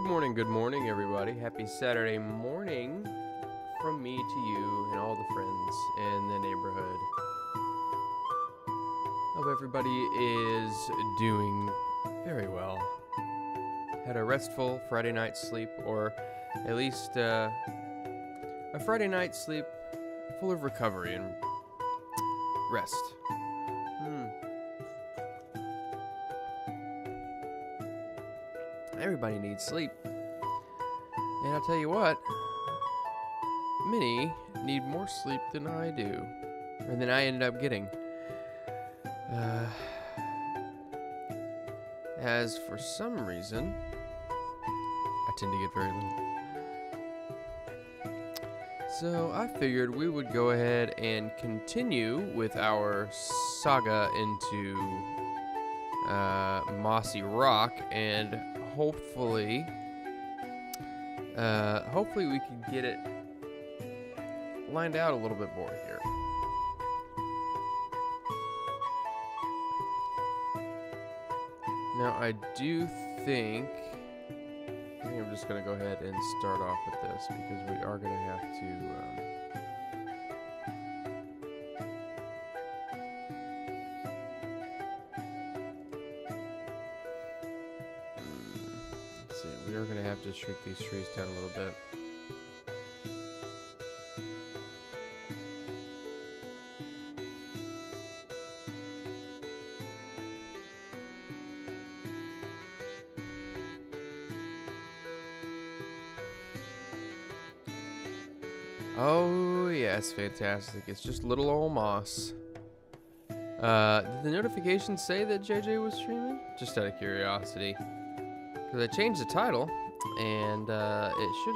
Good morning, everybody. Happy Saturday morning from me to you and all the friends in the neighborhood. Hope everybody is doing very well. Had a restful Friday night sleep, or at least a Friday night sleep full of recovery and rest. Everybody needs sleep. And I'll tell you what, many need more sleep than I do, or than I ended up getting. As for some reason, I tend to get very little. So I figured we would go ahead and continue with our saga into Mossy Rock, and hopefully we can get it lined out a little bit more here. Now I think I'm just going to go ahead and start off with this, because we are going to have to let's see, we are going to have to shrink these trees down a little bit. Oh, yes, fantastic. It's just little old moss. Did the notification say that JJ was streaming? Just out of curiosity. Because I changed the title, and it should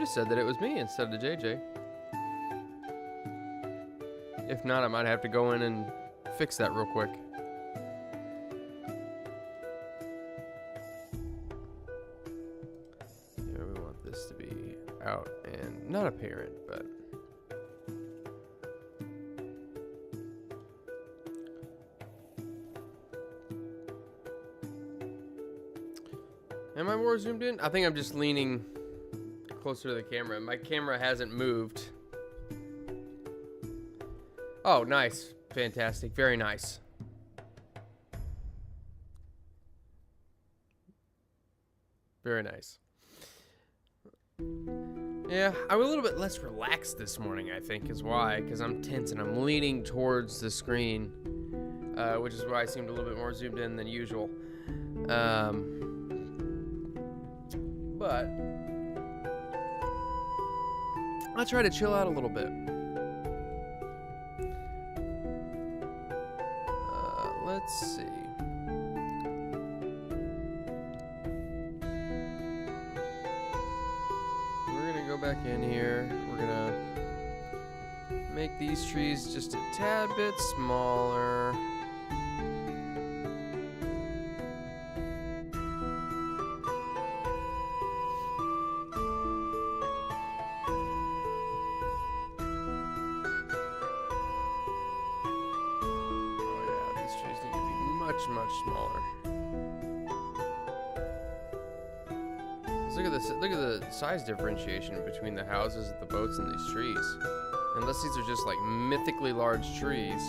have said that it was me instead of JJ. If not, I might have to go in and fix that real quick. To be out and not apparent, but am I more zoomed in? I think I'm just leaning closer to the camera. My camera hasn't moved. Oh, nice. Fantastic. Very nice. Very nice. Yeah, I'm a little bit less relaxed this morning, I think, is why, because I'm tense and I'm leaning towards the screen, which is why I seemed a little bit more zoomed in than usual. But I'll try to chill out a little bit. Let's see. Back in here, we're gonna make these trees just a tad bit smaller. Oh yeah, these trees need to be much smaller. Look at the size differentiation between the houses, the boats, and these trees. Unless these are just like mythically large trees.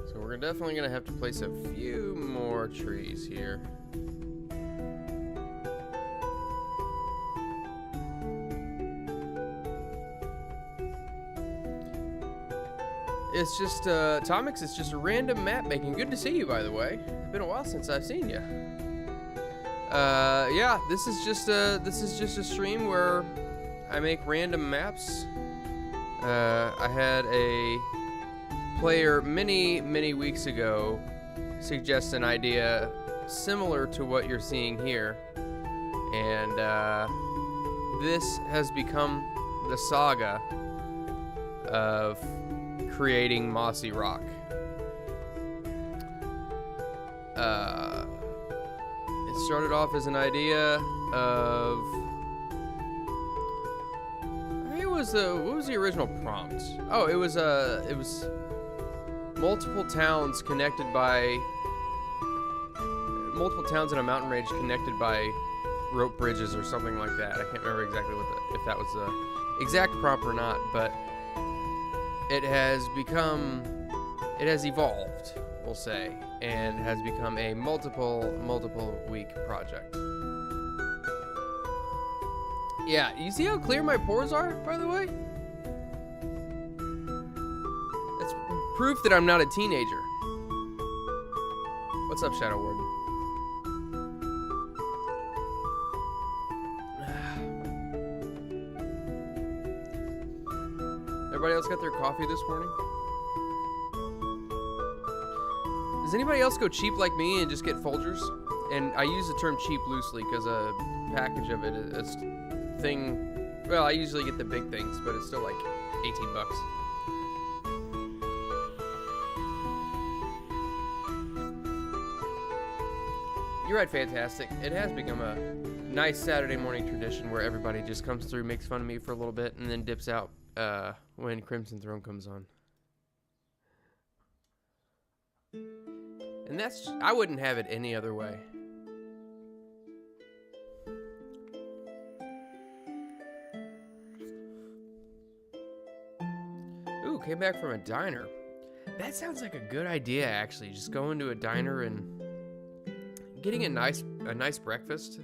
So we're definitely gonna have to place a few more trees here. It's just, Tomix, it's just a random map making. Good to see you, by the way. It's been a while since I've seen you. Yeah, this is just a stream where I make random maps. I had a player many weeks ago suggest an idea similar to what you're seeing here. And, this has become the saga of creating Mossy Rock. It started off as an idea of was the original prompt? Oh, it was multiple towns in a mountain range connected by rope bridges or something like that. I can't remember exactly if that was the exact prompt or not, but it has evolved, we'll say, and has become a multiple week project. Yeah, you see how clear my pores are, by the way? That's proof that I'm not a teenager. What's up, Shadow Warden? Everybody else got their coffee this morning? Does anybody else go cheap like me and just get Folgers? And I use the term cheap loosely because a package of it is thing. Well, I usually get the big things, but it's still like 18 bucks. You're right, fantastic. It has become a nice Saturday morning tradition where everybody just comes through, makes fun of me for a little bit, and then dips out when Crimson Throne comes on. And I wouldn't have it any other way. Ooh, came back from a diner. That sounds like a good idea, actually. Just going to a diner and getting a nice breakfast.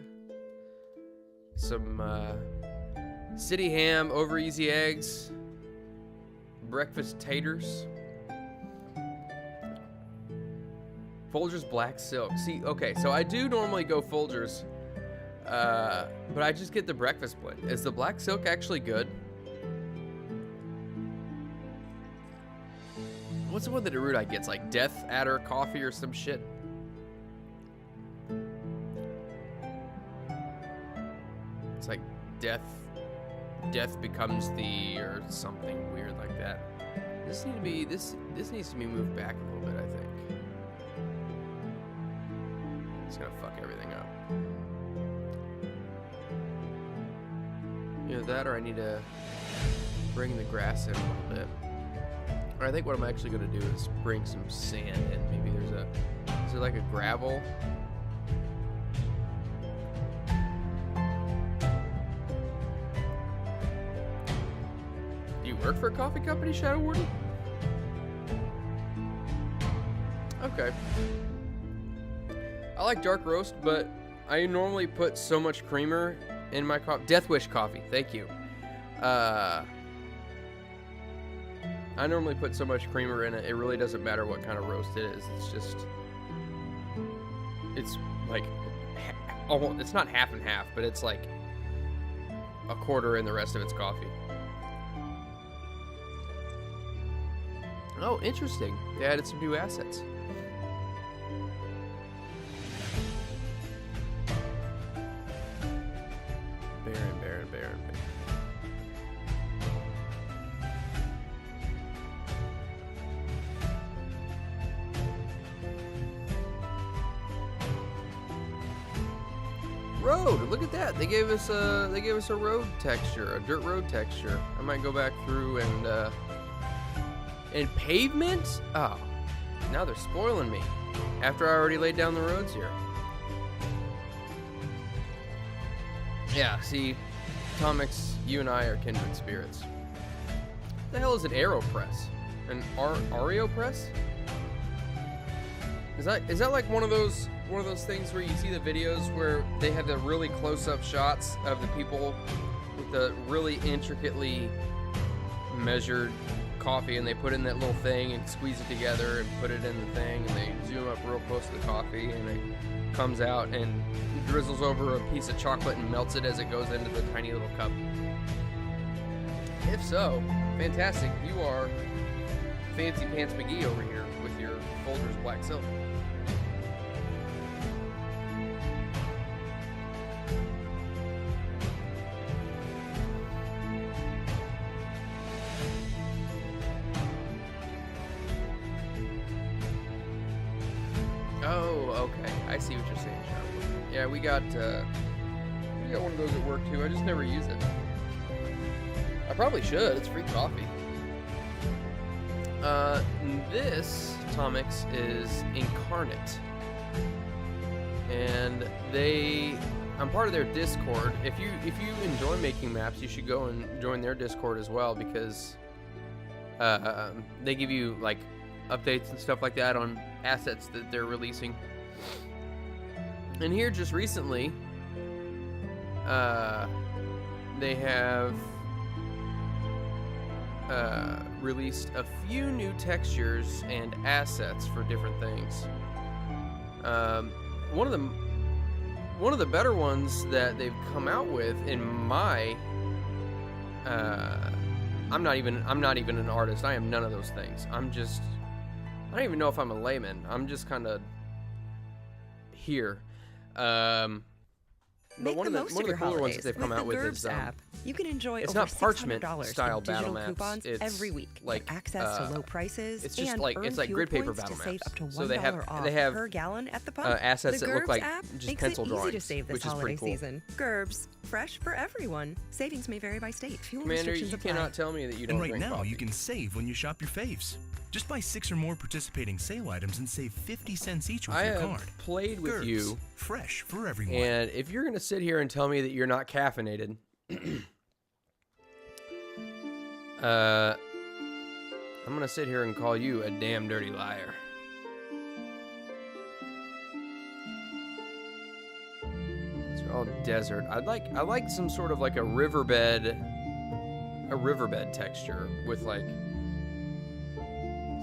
Some city ham, over easy eggs, breakfast taters. Folgers Black Silk. See, okay, so I do normally go Folgers, but I just get the breakfast blend. Is the Black Silk actually good? What's the one that Erudite gets? Like Death Adder coffee or some shit? It's like Death becomes thee or something weird like that. This needs to be moved back a little bit, I think. It's gonna fuck everything up. Either that or I need to bring the grass in a little bit. Or I think what I'm actually gonna do is bring some sand in. Maybe is there like a gravel? Do you work for a coffee company, Shadow Warden? Okay. I like dark roast, but I normally put so much creamer in my coffee. Death Wish coffee, thank you. I normally put so much creamer in it, it really doesn't matter what kind of roast it is. It's like, it's not half and half, but it's like a quarter in the rest of its coffee. Oh, interesting. They added some new assets. Baron. Road, look at that. They gave us a road texture, a dirt road texture. I might go back through and pavement? Oh, now they're spoiling me after I already laid down the roads here. Yeah, see, Tomix, you and I are kindred spirits. What the hell is an AeroPress? An AeroPress? Is that like one of those things where you see the videos where they have the really close-up shots of the people with the really intricately measured coffee, and they put in that little thing and squeeze it together and put it in the thing, and they zoom up real close to the coffee, and it comes out and drizzles over a piece of chocolate and melts it as it goes into the tiny little cup. If so, fantastic. You are Fancy Pants McGee over here with your Folgers Black Silk. Oh, okay. I see what you're saying, Sean. Yeah, we got one of those at work too. I just never use it. I probably should. It's free coffee. This Tomix is Incarnate, and I'm part of their Discord. If you enjoy making maps, you should go and join their Discord as well, because they give you like updates and stuff like that on assets that they're releasing. And here just recently, they have released a few new textures and assets for different things. One of the better ones that they've come out with, in my I'm not even an artist. I am none of those things. I don't even know if I'm a layman. I'm just kind of here. But one of the cooler ones that they've come out with is app. You can enjoy it's over not parchment style in battle digital maps. coupons It's every week. like Access to low prices. It's just and like earn grid fuel paper points battle to save maps. up to So $1 they have per gallon at the pump. assets the that look Gerbs like app just makes pencil it drawings, easy to save this which is holiday pretty cool. season. Gerbs, fresh for everyone. Savings may vary by state. Fuel Commander, restrictions you apply. cannot tell me that you don't And right drink now, coffee. you can save when you shop your faves. Just buy 6 or more participating sale items and save 50 cents each with I your have card. played with Gerbs, you, fresh for everyone. and if you're gonna sit here and tell me that you're not caffeinated, I'm gonna sit here and call you a damn dirty liar. It's all desert. I like some sort of like a riverbed texture with like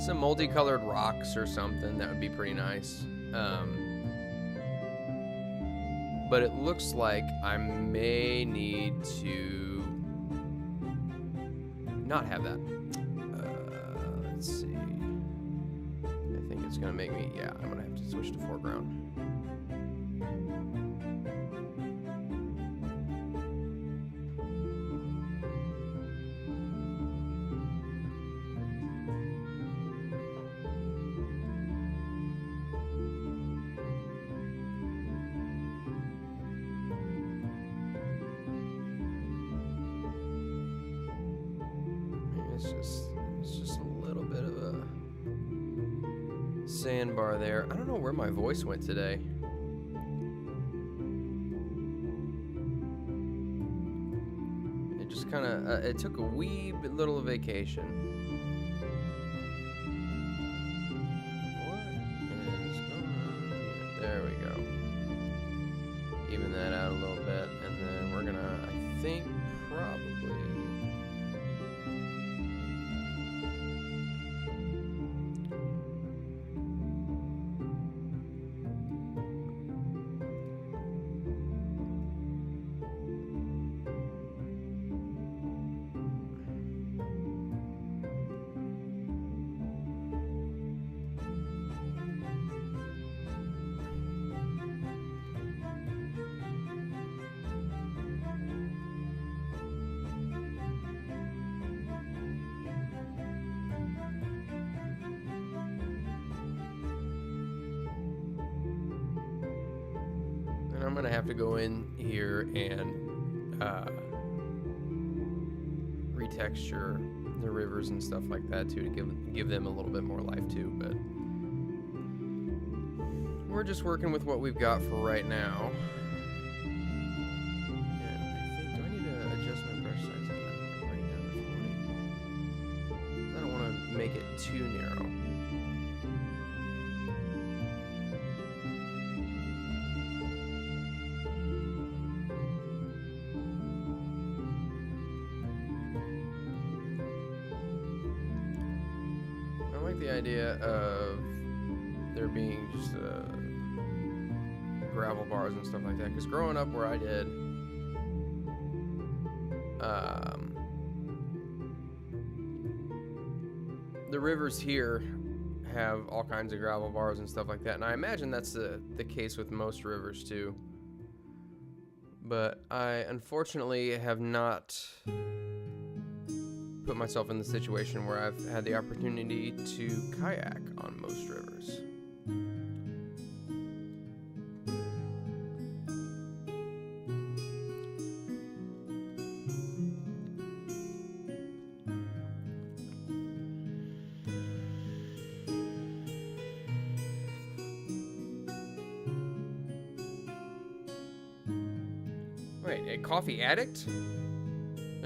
some multicolored rocks or something. That would be pretty nice. But it looks like I may need to not have that. Let's see. I think it's gonna make me, yeah, I'm gonna have to switch to foreground. It's just a little bit of a sandbar there. I don't know where my voice went today. It just kind of, it took a wee bit little vacation. What is going on here? There we go. Even that out a little bit, and then we're gonna, I think, probably. I'm gonna have to go in here and retexture the rivers and stuff like that too, to give them a little bit more life too. But we're just working with what we've got for right now. And I think, do I need to adjust my brush size? I'm gonna bring it down to 40. I don't want to make it too narrow. The idea of there being just gravel bars and stuff like that, because growing up where I did, the rivers here have all kinds of gravel bars and stuff like that, and I imagine that's the case with most rivers too. But I unfortunately have not put myself in the situation where I've had the opportunity to kayak on most rivers. Wait, a coffee addict?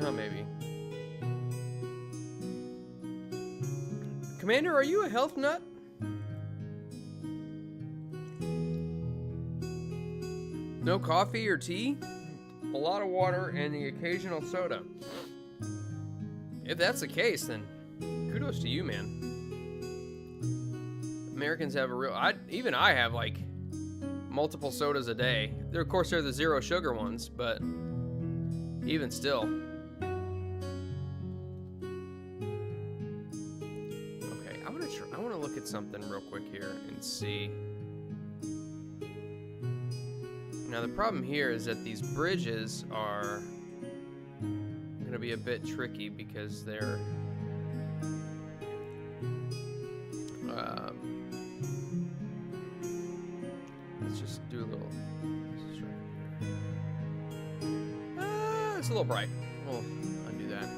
Oh, maybe. Commander, are you a health nut? No coffee or tea? A lot of water and the occasional soda. If that's the case, then kudos to you, man. Americans have a real... even I have, like, multiple sodas a day. Of course, they're the zero sugar ones, but even still. Okay, I want to look at something real quick here and see. Now, the problem here is that these bridges are going to be a bit tricky because they're... let's just do a little... it's a little bright. We'll undo that.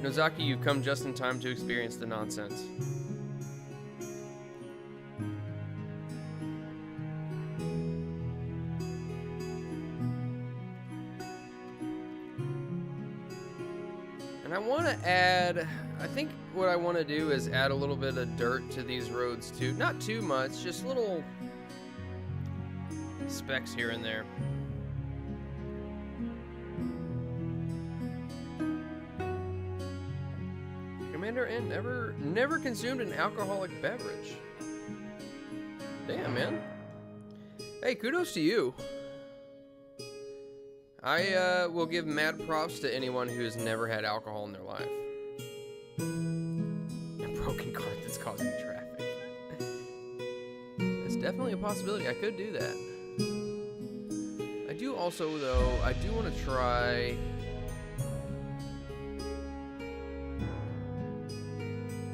Nozaki, you've come just in time to experience the nonsense. And I want to add, I think what I want to do is add a little bit of dirt to these roads too. Not too much, just little specks here and there. Commander and never consumed an alcoholic beverage. Damn, man. Hey, kudos to you. I will give mad props to anyone who has never had alcohol in their life. A broken cart that's causing traffic. It's definitely a possibility. I could do that. I do also, though, I do want to try...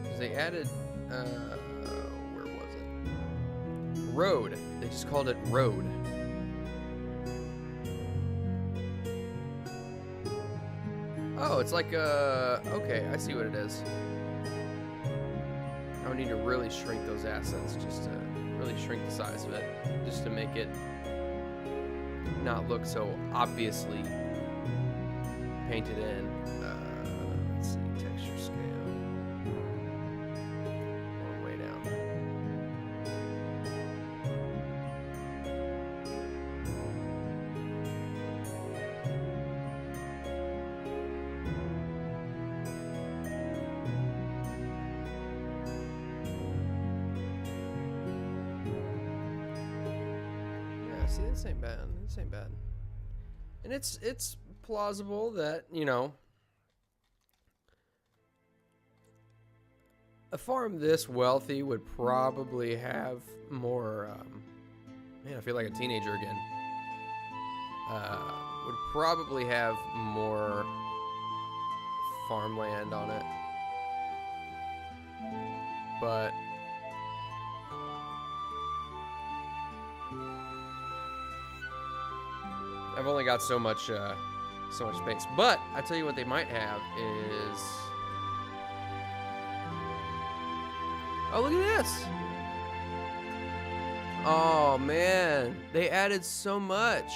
because they added... where was it? Road. They just called it Road. Oh, it's like okay, I see what it is. I would need to really shrink those assets, just to really shrink the size of it, just to make it not look so obviously painted in. Let's see, texture scale. All way down. See, this ain't bad. This ain't bad. And it's plausible that, you know, a farm this wealthy would probably have more, man, I feel like a teenager again. Would probably have more farmland on it. But I've only got so much space. But I tell you what they might have is... oh, look at this! Oh, man. They added so much.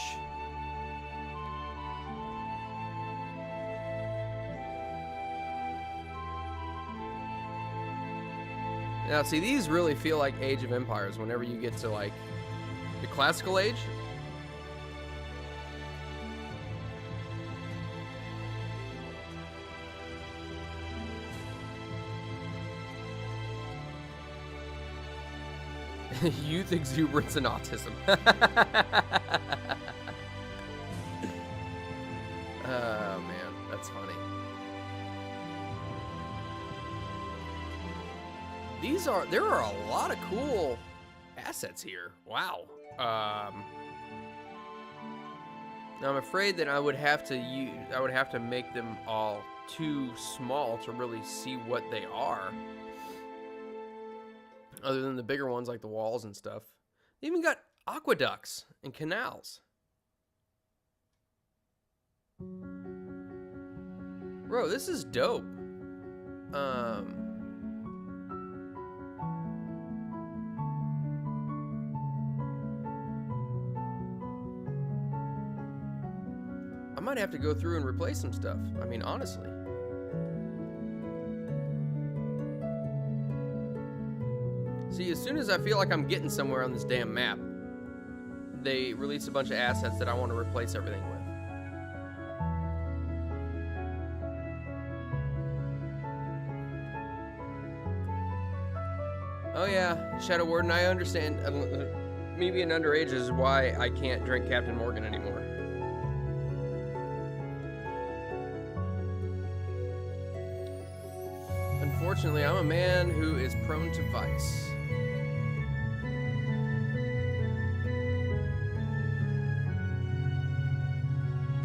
Now, see, these really feel like Age of Empires whenever you get to, like, the classical age. Youth exuberance and autism. Oh man, that's funny. There are a lot of cool assets here. Wow. Now I'm afraid that I would have to make them all too small to really see what they are. Other than the bigger ones like the walls and stuff. They even got aqueducts and canals. Bro, this is dope. might have to go through and replace some stuff. I mean, honestly. See, as soon as I feel like I'm getting somewhere on this damn map, they release a bunch of assets that I want to replace everything with. Oh yeah, Shadow Warden, I understand. Me being underage is why I can't drink Captain Morgan anymore. Unfortunately, I'm a man who is prone to vice.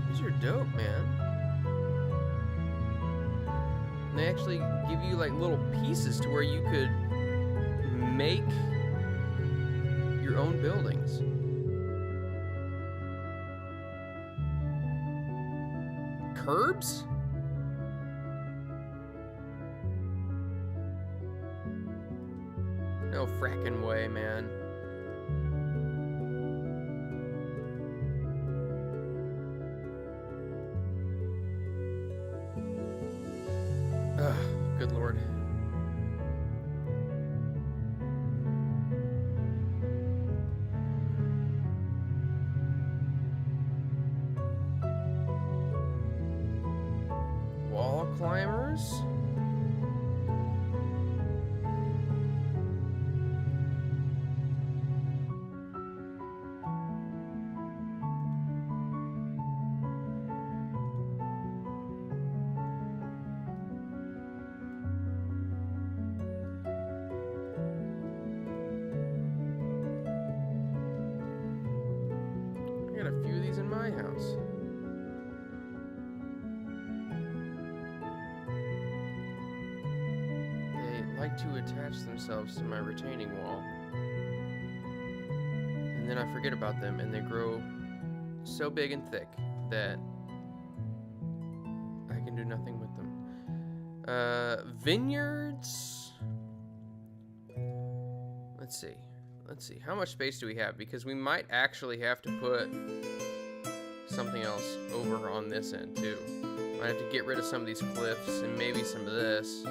These are dope, man. And they actually give you like little pieces to where you could make your own buildings. Curbs? No frackin' way, man. Ugh, good lord. Wall climbers? I got a few of these in my house. They like to attach themselves to my retaining wall. And then I forget about them and they grow so big and thick that I can do nothing with them. Vineyards? Let's see. Let's see. How much space do we have? Because we might actually have to put something else over on this end too. Might have to get rid of some of these cliffs and maybe some of this.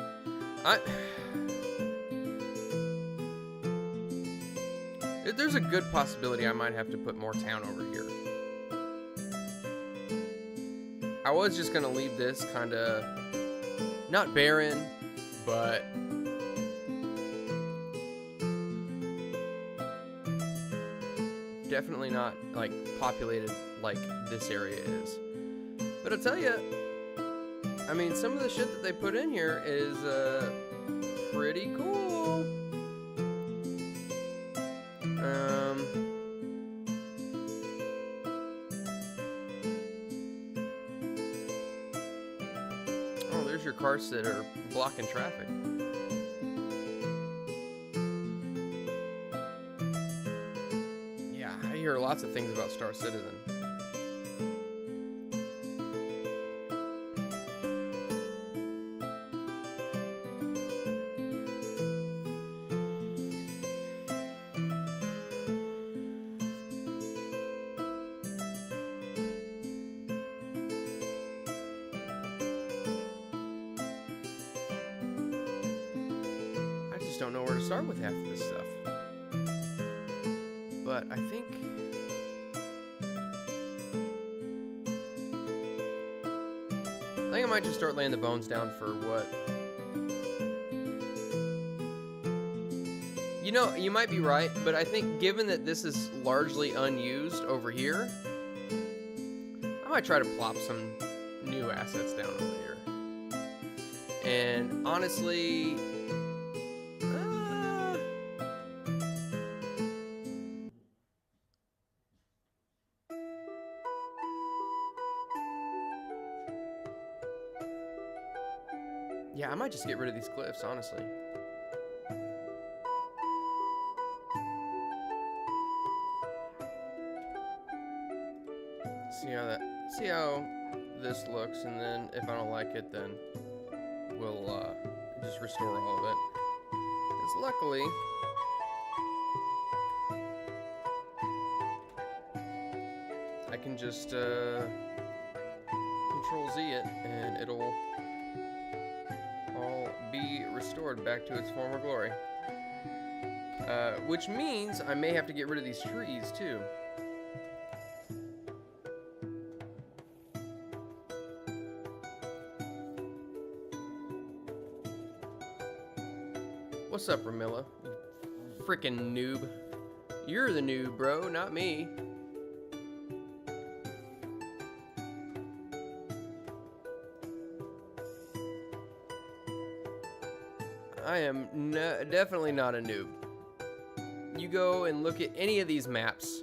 There's a good possibility I might have to put more town over here. I was just gonna leave this kind of not barren, but definitely not like populated like this area is. But I'll tell you, I mean, some of the shit that they put in here is pretty cool. Oh, there's your carts that are blocking traffic. Yeah, I hear lots of things about Star Citizen. Don't know where to start with half of this stuff, but I think I might just start laying the bones down for what, you know, you might be right, but I think given that this is largely unused over here, I might try to plop some new assets down over here. And honestly, yeah, I might just get rid of these cliffs, honestly. See how this looks, and then if I don't like it, then we'll just restore all of it. Because luckily, I can just Control Z it, and it'll all be restored back to its former glory. Which means I may have to get rid of these trees too. What's up, Ramilla? You frickin' noob. You're the noob, bro, not me. I am definitely not a noob. You go and look at any of these maps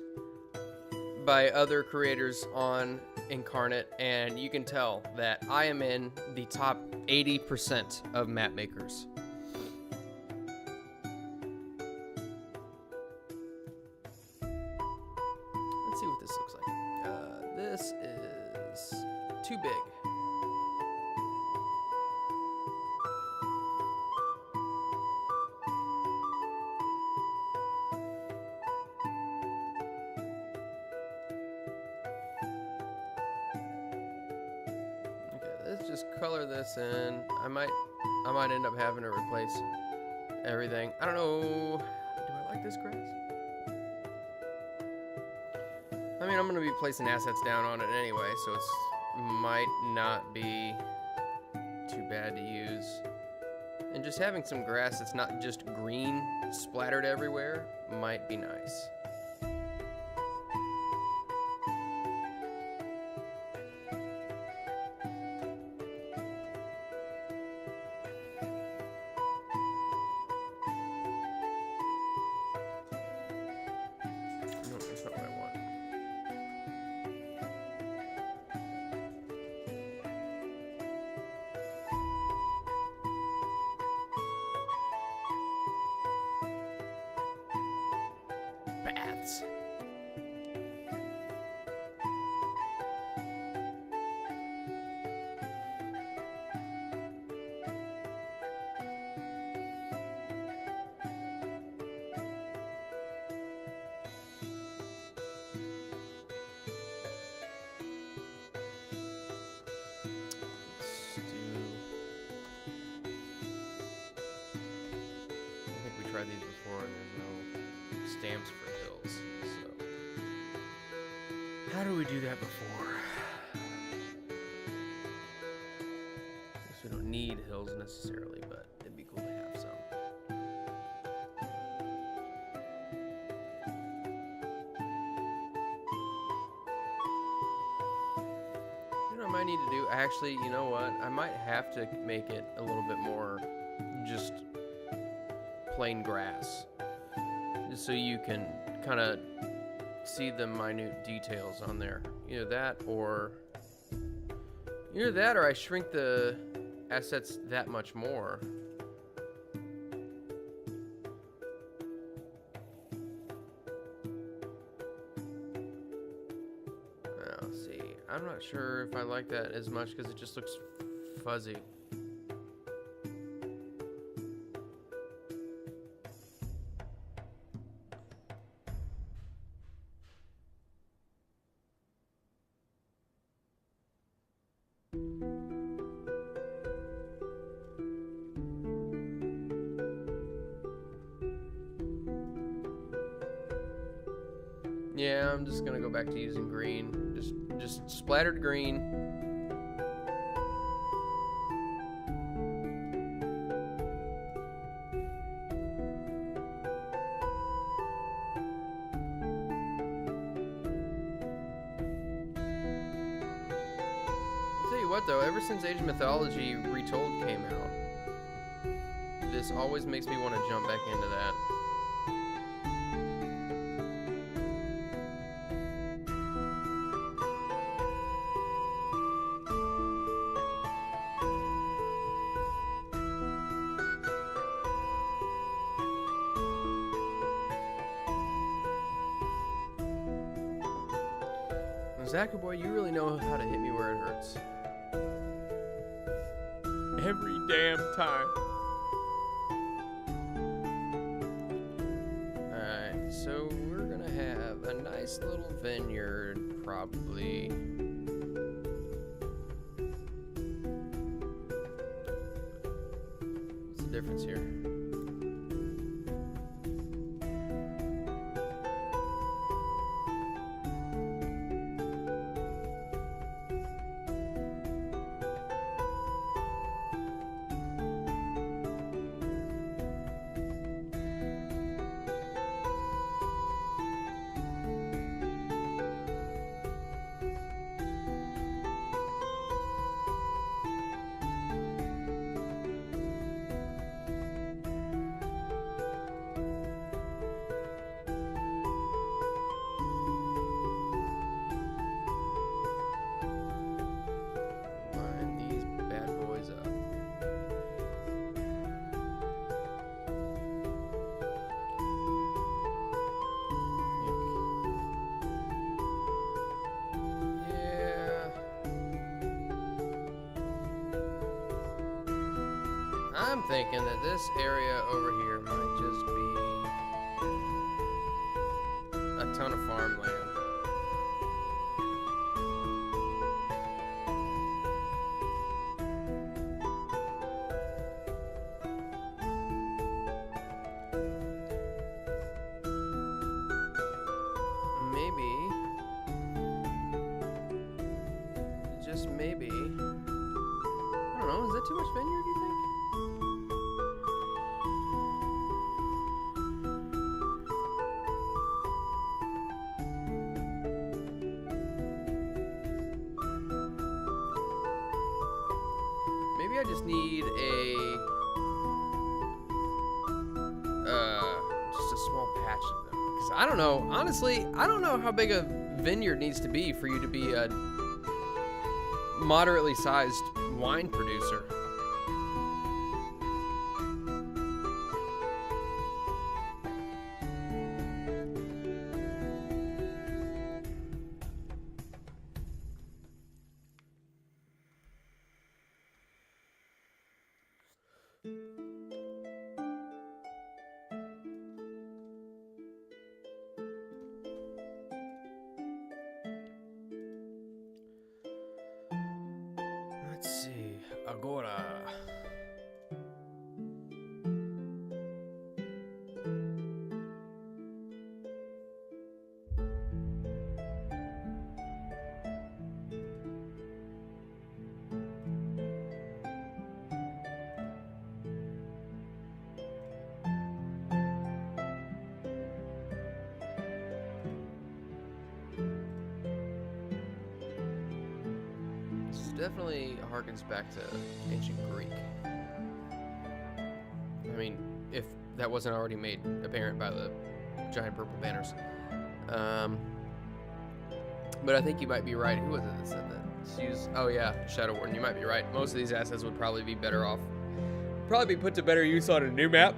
by other creators on Incarnate, and you can tell that I am in the top 80% of map makers. Let's see what this looks like. This is too big. Let's just color this in. I might end up having to replace everything. I don't know. Do I like this grass? I mean, I'm gonna be placing assets down on it anyway, so it's might not be too bad to use. And just having some grass that's not just green splattered everywhere might be nice. No, that's not what I want. Baths. Tried these before and there's no stamps for hills, so how do we do that before? Guess we don't need hills necessarily, but it'd be cool to have some. You know what I might need to do? Actually, you know what? I might have to make it a little bit more just plain grass, just so you can kind of see the minute details on there. Either that or I shrink the assets that much more. Now, see, I'm not sure if I like that as much because it just looks fuzzy. Yeah, I'm just gonna go back to using green. Just splattered green. I'll tell you what though, ever since Age of Mythology Retold came out, this always makes me want to jump back into that. Zaku boy, you really know how to hit me where it hurts. Every damn time. Alright, so we're gonna have a nice little vineyard, probably. difference here. Line these bad boys up. Yeah. I'm thinking that this area over here might just be a ton of farmland. Maybe, just maybe, I don't know, is that too much vineyard, you think? Maybe I just need just a small patch of them. Because I don't know, honestly, I don't know how big a vineyard needs to be for you to be a moderately sized wine producer. Let's see, agora. This definitely harkens back to ancient Greek. I mean, if that wasn't already made apparent by the giant purple banners. But I think you might be right. Who was it that said that? Oh yeah, Shadowwarden. You might be right. Most of these assets would probably be better off. Probably be put to better use on a new map.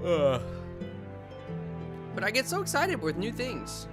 But I get so excited with new things.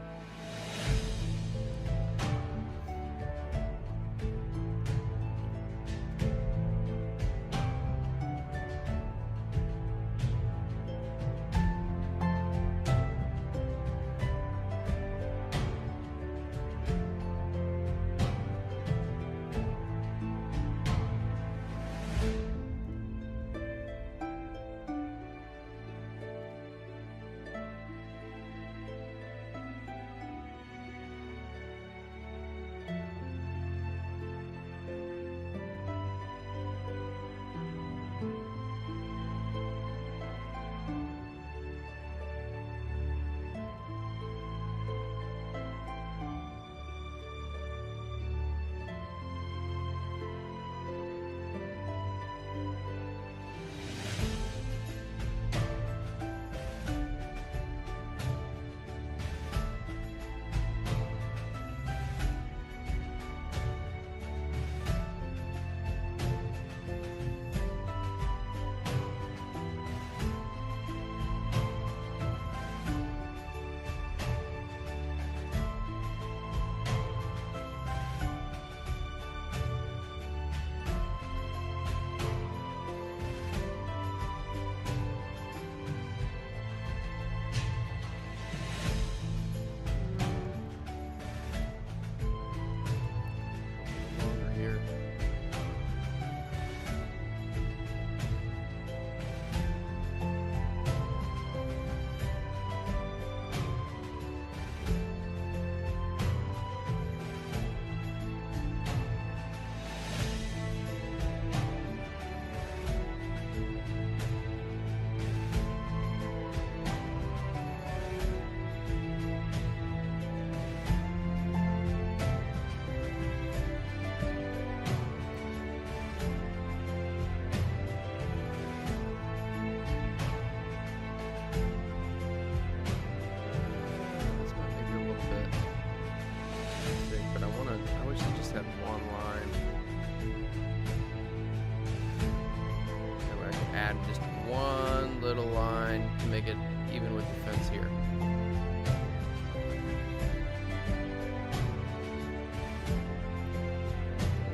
make it even with the fence here.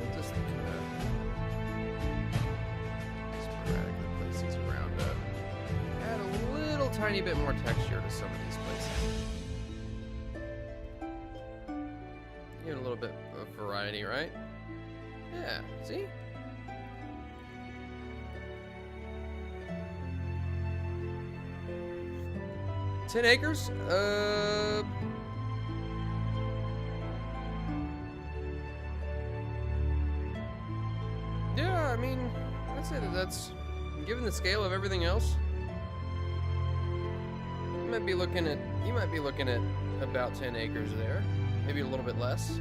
We'll just kind of sporadically place these around to add a little tiny bit more texture to some of these places. Give it a little bit of variety, right? Yeah, see? 10 acres? Yeah, I mean, I'd say that's, given the scale of everything else, you might be looking at about 10 acres there. Maybe a little bit less.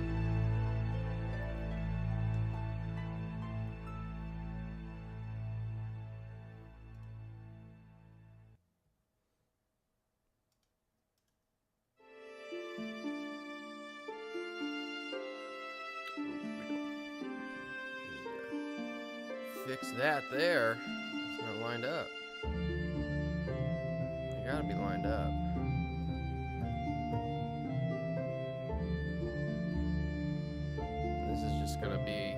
Fix that there. It's not lined up. You gotta be lined up. This is just gonna be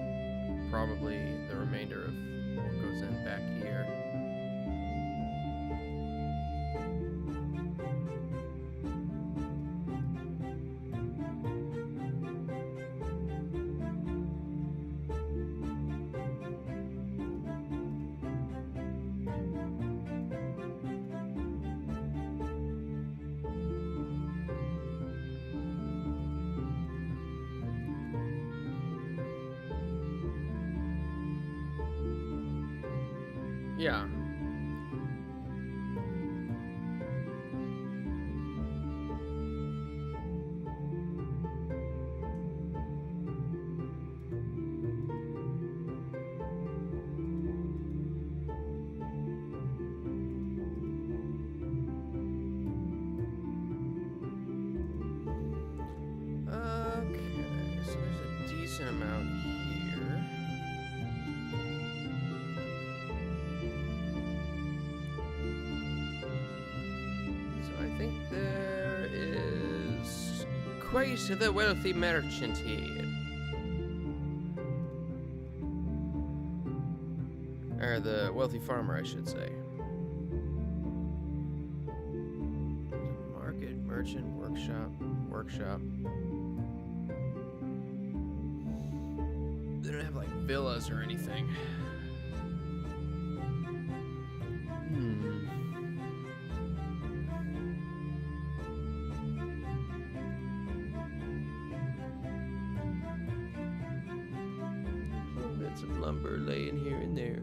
probably the remainder of what goes in back here. Yeah. Okay, so there's a decent amount here. I think there is quite the wealthy merchant here. Or the wealthy farmer, I should say. Market, merchant, workshop. They don't have like villas or anything. Some lumber laying here and there.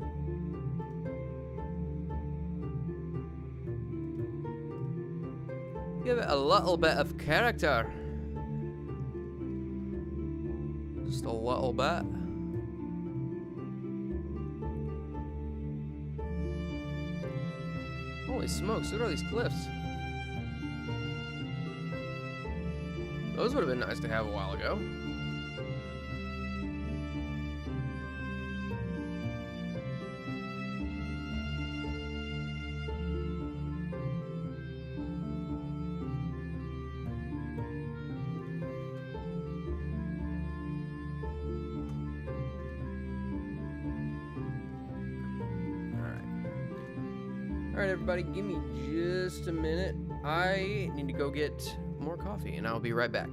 Give it a little bit of character. Just a little bit. Holy smokes, look at all these cliffs. Those would have been nice to have a while ago. Alright, everybody, give me just a minute. I need to go get more coffee, and I'll be right back.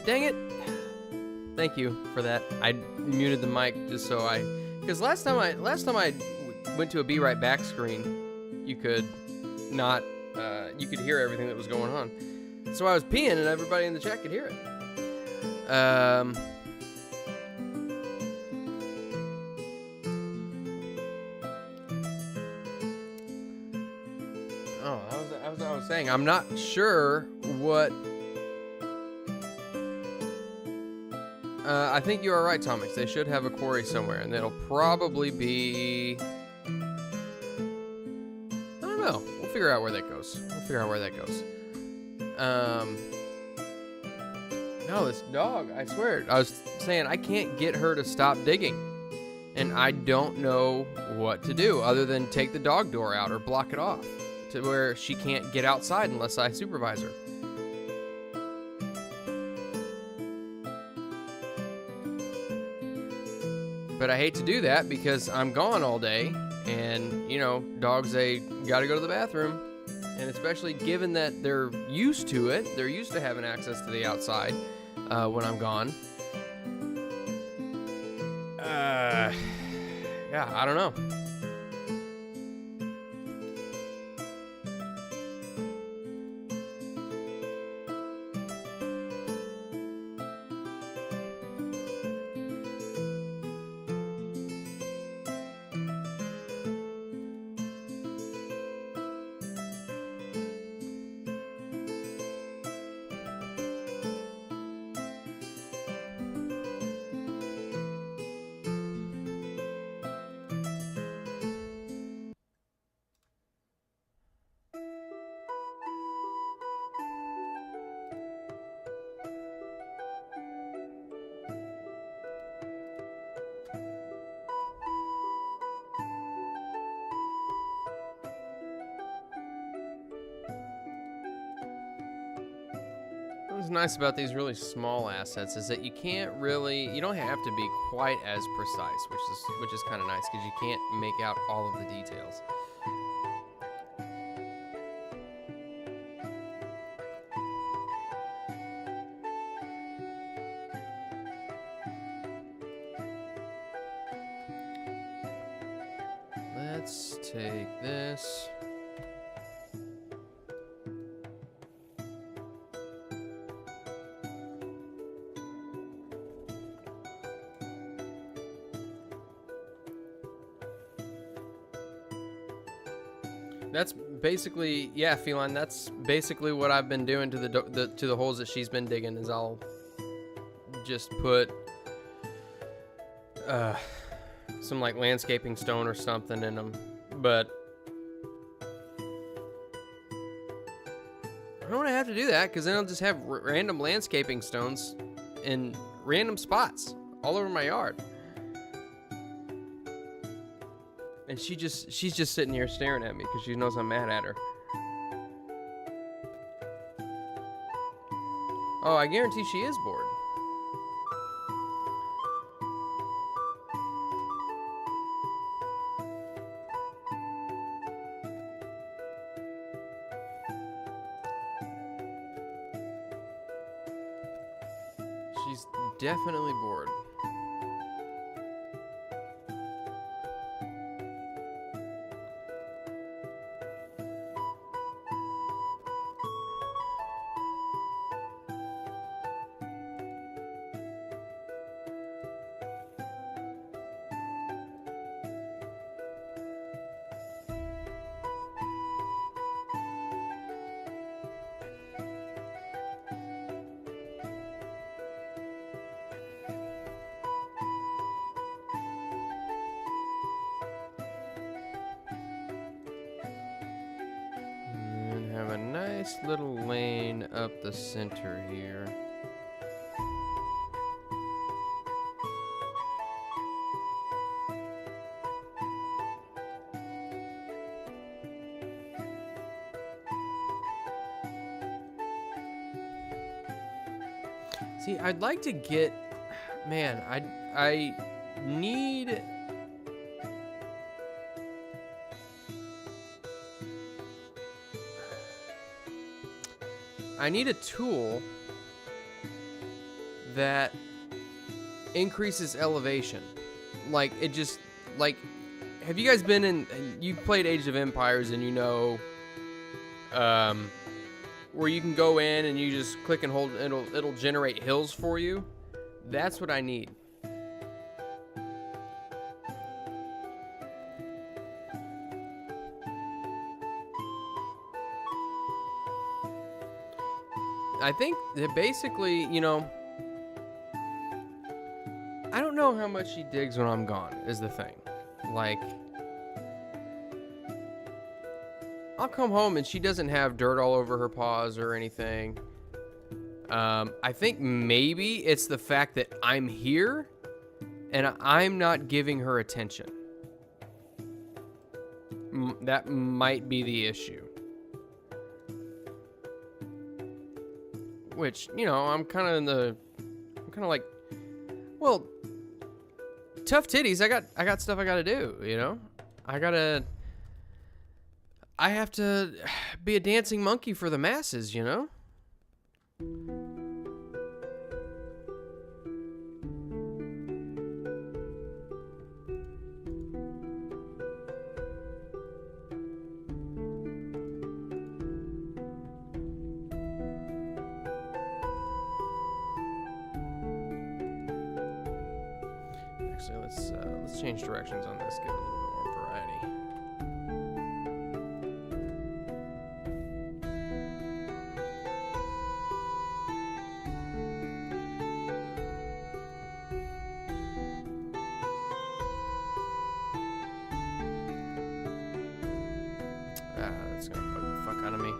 Dang it. Thank you for that. I muted the mic just so because last time I went to a Be Right Back screen, you could not, you could hear everything that was going on. So I was peeing and everybody in the chat could hear it. Oh, I was saying, I'm not sure what. I think you are right, Tomix. They should have a quarry somewhere, and it'll probably be. I don't know. We'll figure out where that goes. No, this dog, I swear. I was saying I can't get her to stop digging. And I don't know what to do other than take the dog door out or block it off to where she can't get outside unless I supervise her. But I hate to do that because I'm gone all day and, you know, dogs, they got to go to the bathroom. And especially given that they're used to it, they're used to having access to the outside when I'm gone. Yeah, I don't know. What's nice about these really small assets is that you don't have to be quite as precise, which is kind of nice because you can't make out all of the details. Let's take this. That's basically, yeah, Feline, that's basically what I've been doing to the holes that she's been digging, is I'll just put some like landscaping stone or something in them, but I don't want to have to do that because then I'll just have random landscaping stones in random spots all over my yard. And she's just sitting here staring at me because she knows I'm mad at her. Oh, I guarantee she is bored. She's definitely bored. Have a nice little lane up the center here. See, I'd like to get, man, I need a tool that increases elevation. Like, it just, like, have you guys been in, you played Age of Empires and you know, where you can go in and you just click and hold, it'll generate hills for you? That's what I need. I think that basically, you know, I don't know how much she digs when I'm gone, is the thing. Like, I'll come home and she doesn't have dirt all over her paws or anything. I think maybe it's the fact that I'm here and I'm not giving her attention. That might be the issue. Which, you know, I'm kind of like, well, tough titties. I got stuff I gotta do, you know? I have to be a dancing monkey for the masses, you know? Actually, let's change directions on this, get a little bit more variety. That's gonna bug the fuck out of me.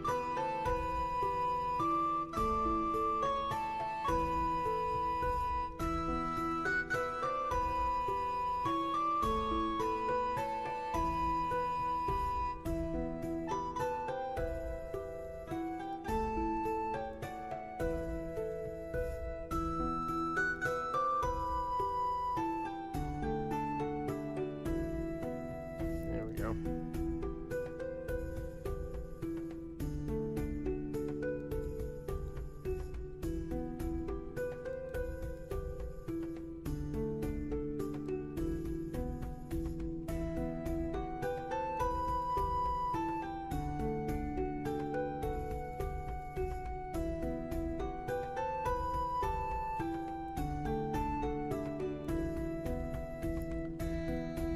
There we go.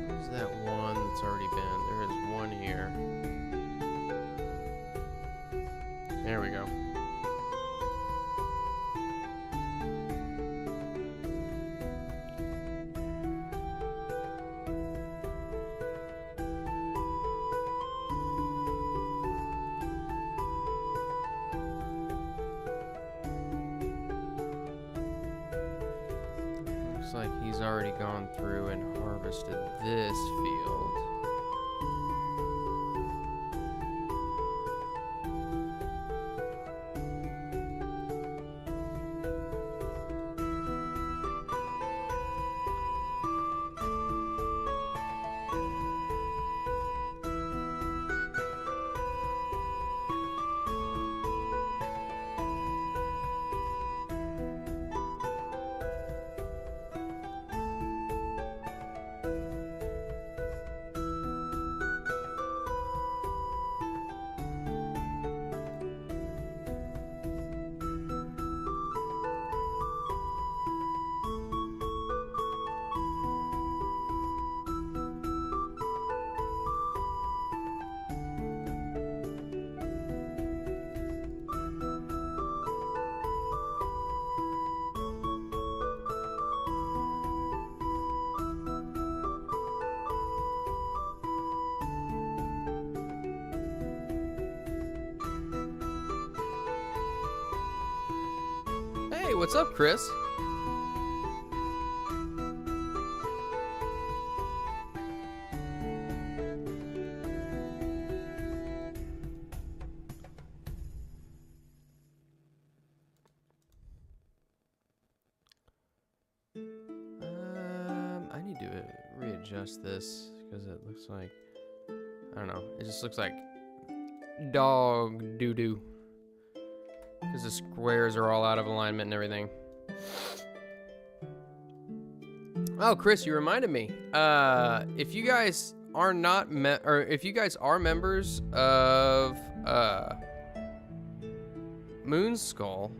Where's that one that's already been? There is one here. There we go. Looks like he's already gone through and harvested this field. Hey, what's up, Chris? I need to readjust this because it looks like, I don't know, it just looks like dog doo-doo because the squares are all out of alignment and everything. Oh, Chris, you reminded me. If you guys are not if you guys are members of Moonskull,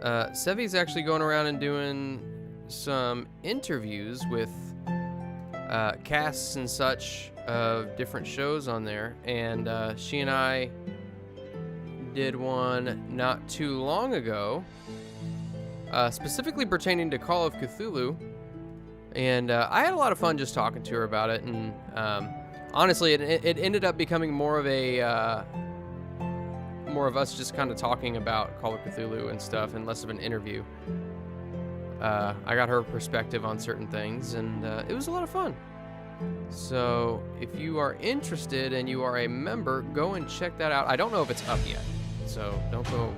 Sevi's actually going around and doing some interviews with casts and such of different shows on there, and she and I did one not too long ago, specifically pertaining to Call of Cthulhu, and I had a lot of fun just talking to her about it, and honestly, it ended up becoming more of us just kind of talking about Call of Cthulhu and stuff, and less of an interview. I got her perspective on certain things, and it was a lot of fun. So if you are interested and you are a member, go and check that out. I don't know if it's up yet, so don't go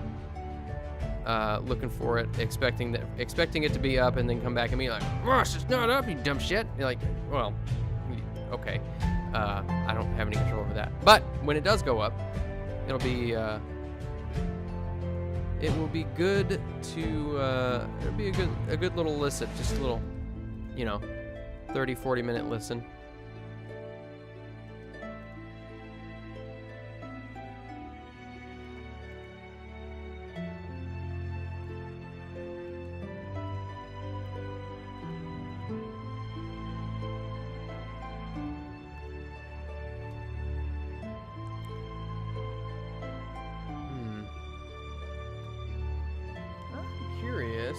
looking for it, expecting it to be up, and then come back and be like, "Ross, it's not up, you dumb shit." You're like, well, okay. I don't have any control over that. But when it does go up, it'll be it will be good to it'll be a good little listen, just a little, 30-40 minute listen. I'm curious.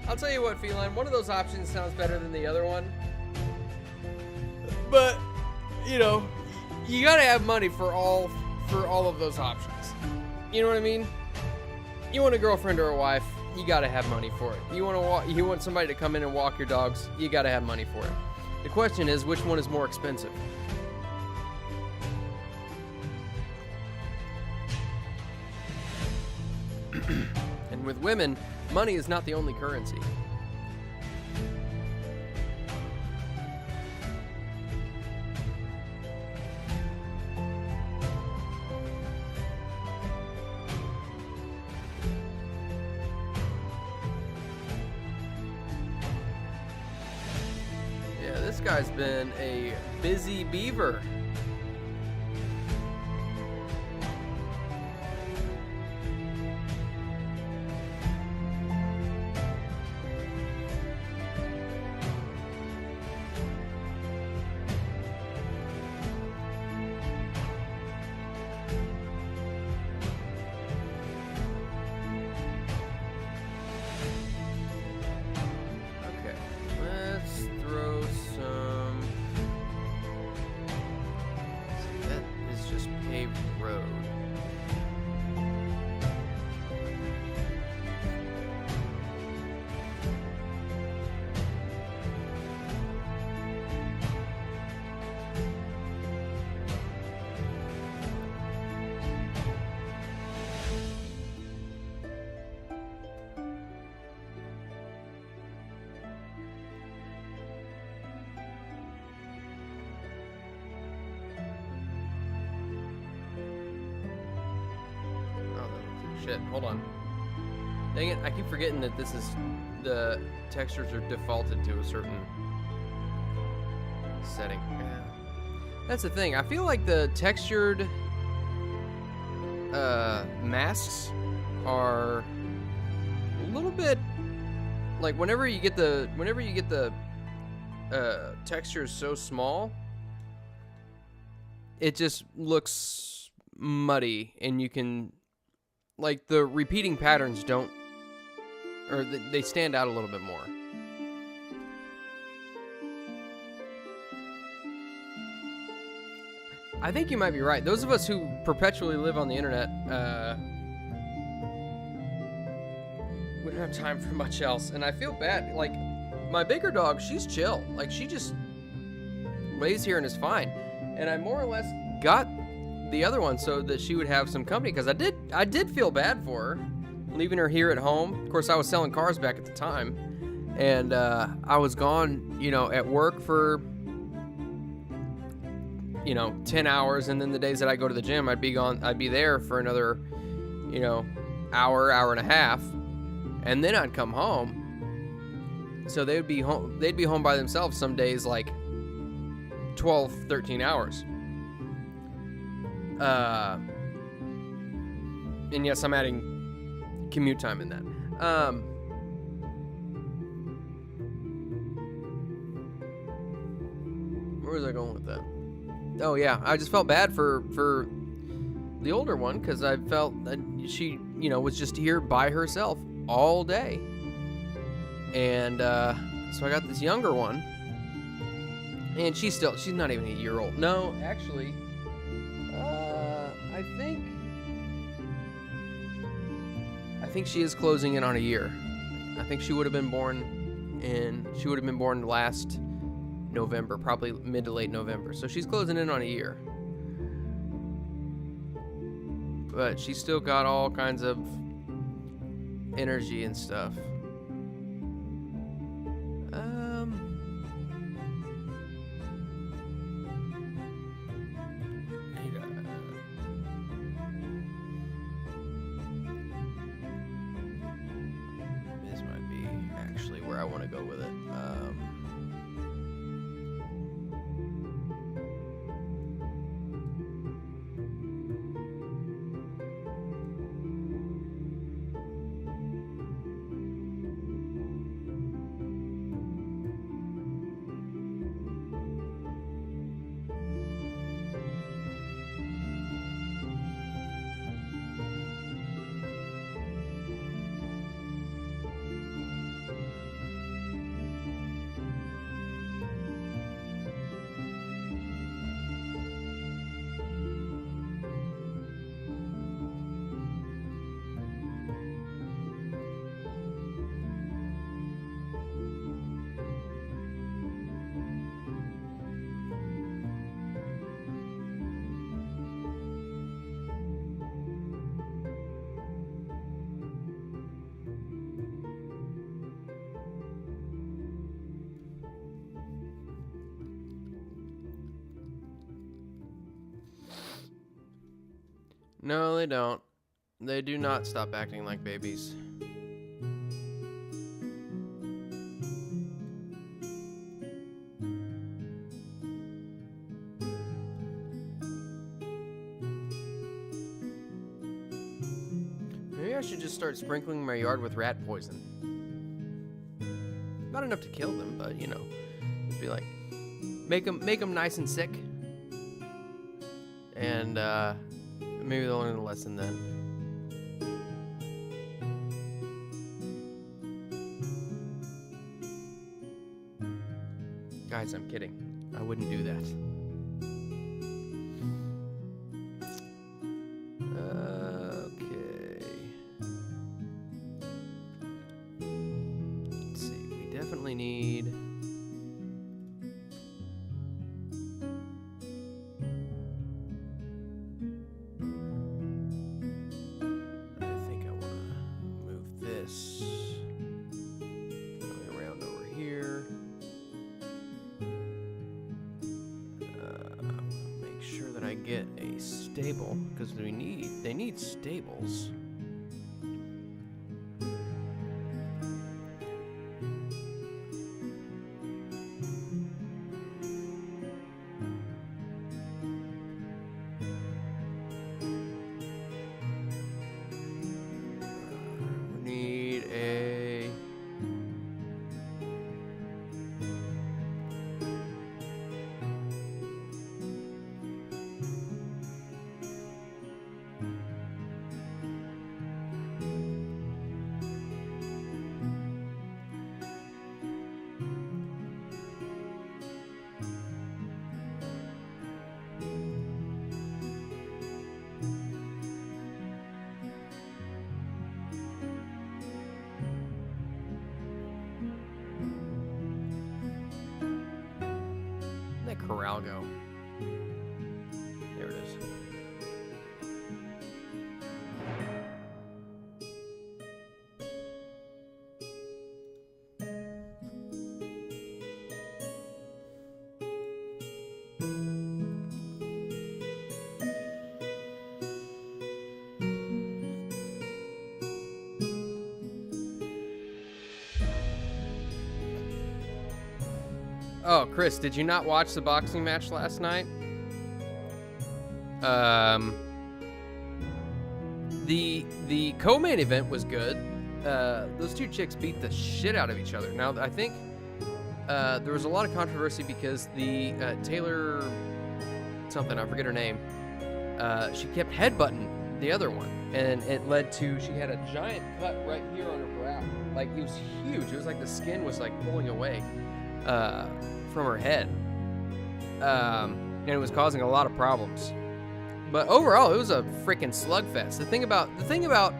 I'll tell you what, Feline, one of those options sounds better than the other one. But, you gotta have money for all of those options. You know what I mean? You want a girlfriend or a wife, you gotta have money for it. You want somebody to come in and walk your dogs, you gotta have money for it. The question is, which one is more expensive? And with women, money is not the only currency. Yeah, this guy's been a busy beaver. Shit, hold on. Dang it, I keep forgetting that the textures are defaulted to a certain setting. Yeah. That's the thing. I feel like the textured masks are a little bit like whenever you get the textures so small, it just looks muddy, and you can, like, the repeating patterns don't, or they stand out a little bit more. I think you might be right. Those of us who perpetually live on the internet, we don't have time for much else. And I feel bad. Like, my bigger dog, she's chill. Like, she just lays here and is fine. And I more or less got the other one so that she would have some company, because I did feel bad for her, leaving her here at home. Of course, I was selling cars back at the time, and I was gone, at work for 10 hours, and then the days that I go to the gym, I'd be there for another, hour and a half, and then I'd come home. So they'd be home by themselves some days, like 12, 13 hours. And yes, I'm adding commute time in that. Where was I going with that? Oh yeah, I just felt bad for the older one, because I felt that she, was just here by herself all day. And so I got this younger one, and she's not even a year old. No, actually, I think she is closing in on a year. I think she would have been born last November, probably mid to late November. So she's closing in on a year. But she's still got all kinds of energy and stuff. This might be actually where I want to go with it. No, they don't. They do not stop acting like babies. Maybe I should just start sprinkling my yard with rat poison. Not enough to kill them, but just be like, make them nice and sick. And maybe they'll learn a lesson then. Guys, I'm kidding. I wouldn't do that. Okay. Let's see. We definitely need... get a stable, because they need stables. We need a corral go? There it is. Oh, Chris, did you not watch the boxing match last night? The co-main event was good. Those two chicks beat the shit out of each other. Now, I think there was a lot of controversy because the Taylor something, I forget her name, she kept headbutting the other one, and it led to, she had a giant cut right here on her brow. Like, it was huge. It was like the skin was like pulling away from her head, and it was causing a lot of problems. But overall, it was a freaking slugfest. The thing about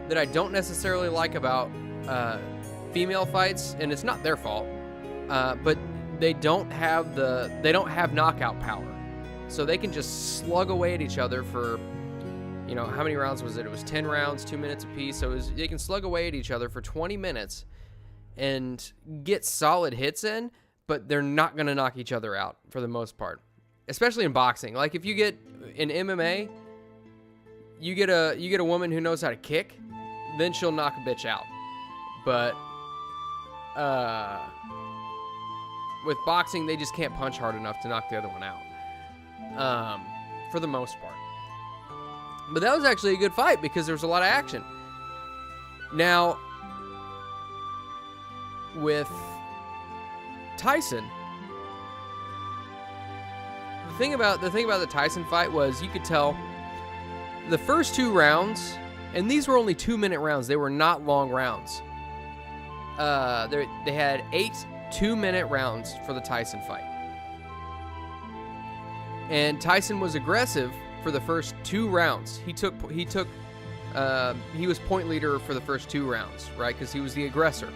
that I don't necessarily like about female fights, and it's not their fault, but they don't have knockout power, so they can just slug away at each other for, you know, how many rounds was it? It was 10 rounds, 2 minutes apiece. So they can slug away at each other for 20 minutes and get solid hits in, but they're not going to knock each other out for the most part, especially in boxing. Like, if you get in MMA, you get a woman who knows how to kick, then she'll knock a bitch out. But with boxing, they just can't punch hard enough to knock the other one out, for the most part. But that was actually a good fight because there was a lot of action. Now, with Tyson, the thing about the Tyson fight was you could tell the first 2 rounds, and these were only 2-minute rounds. They were not long rounds. They had 8 2-minute rounds for the Tyson fight. And Tyson was aggressive for the first 2 rounds. He was point leader for the first 2 rounds, right? Because he was the aggressor.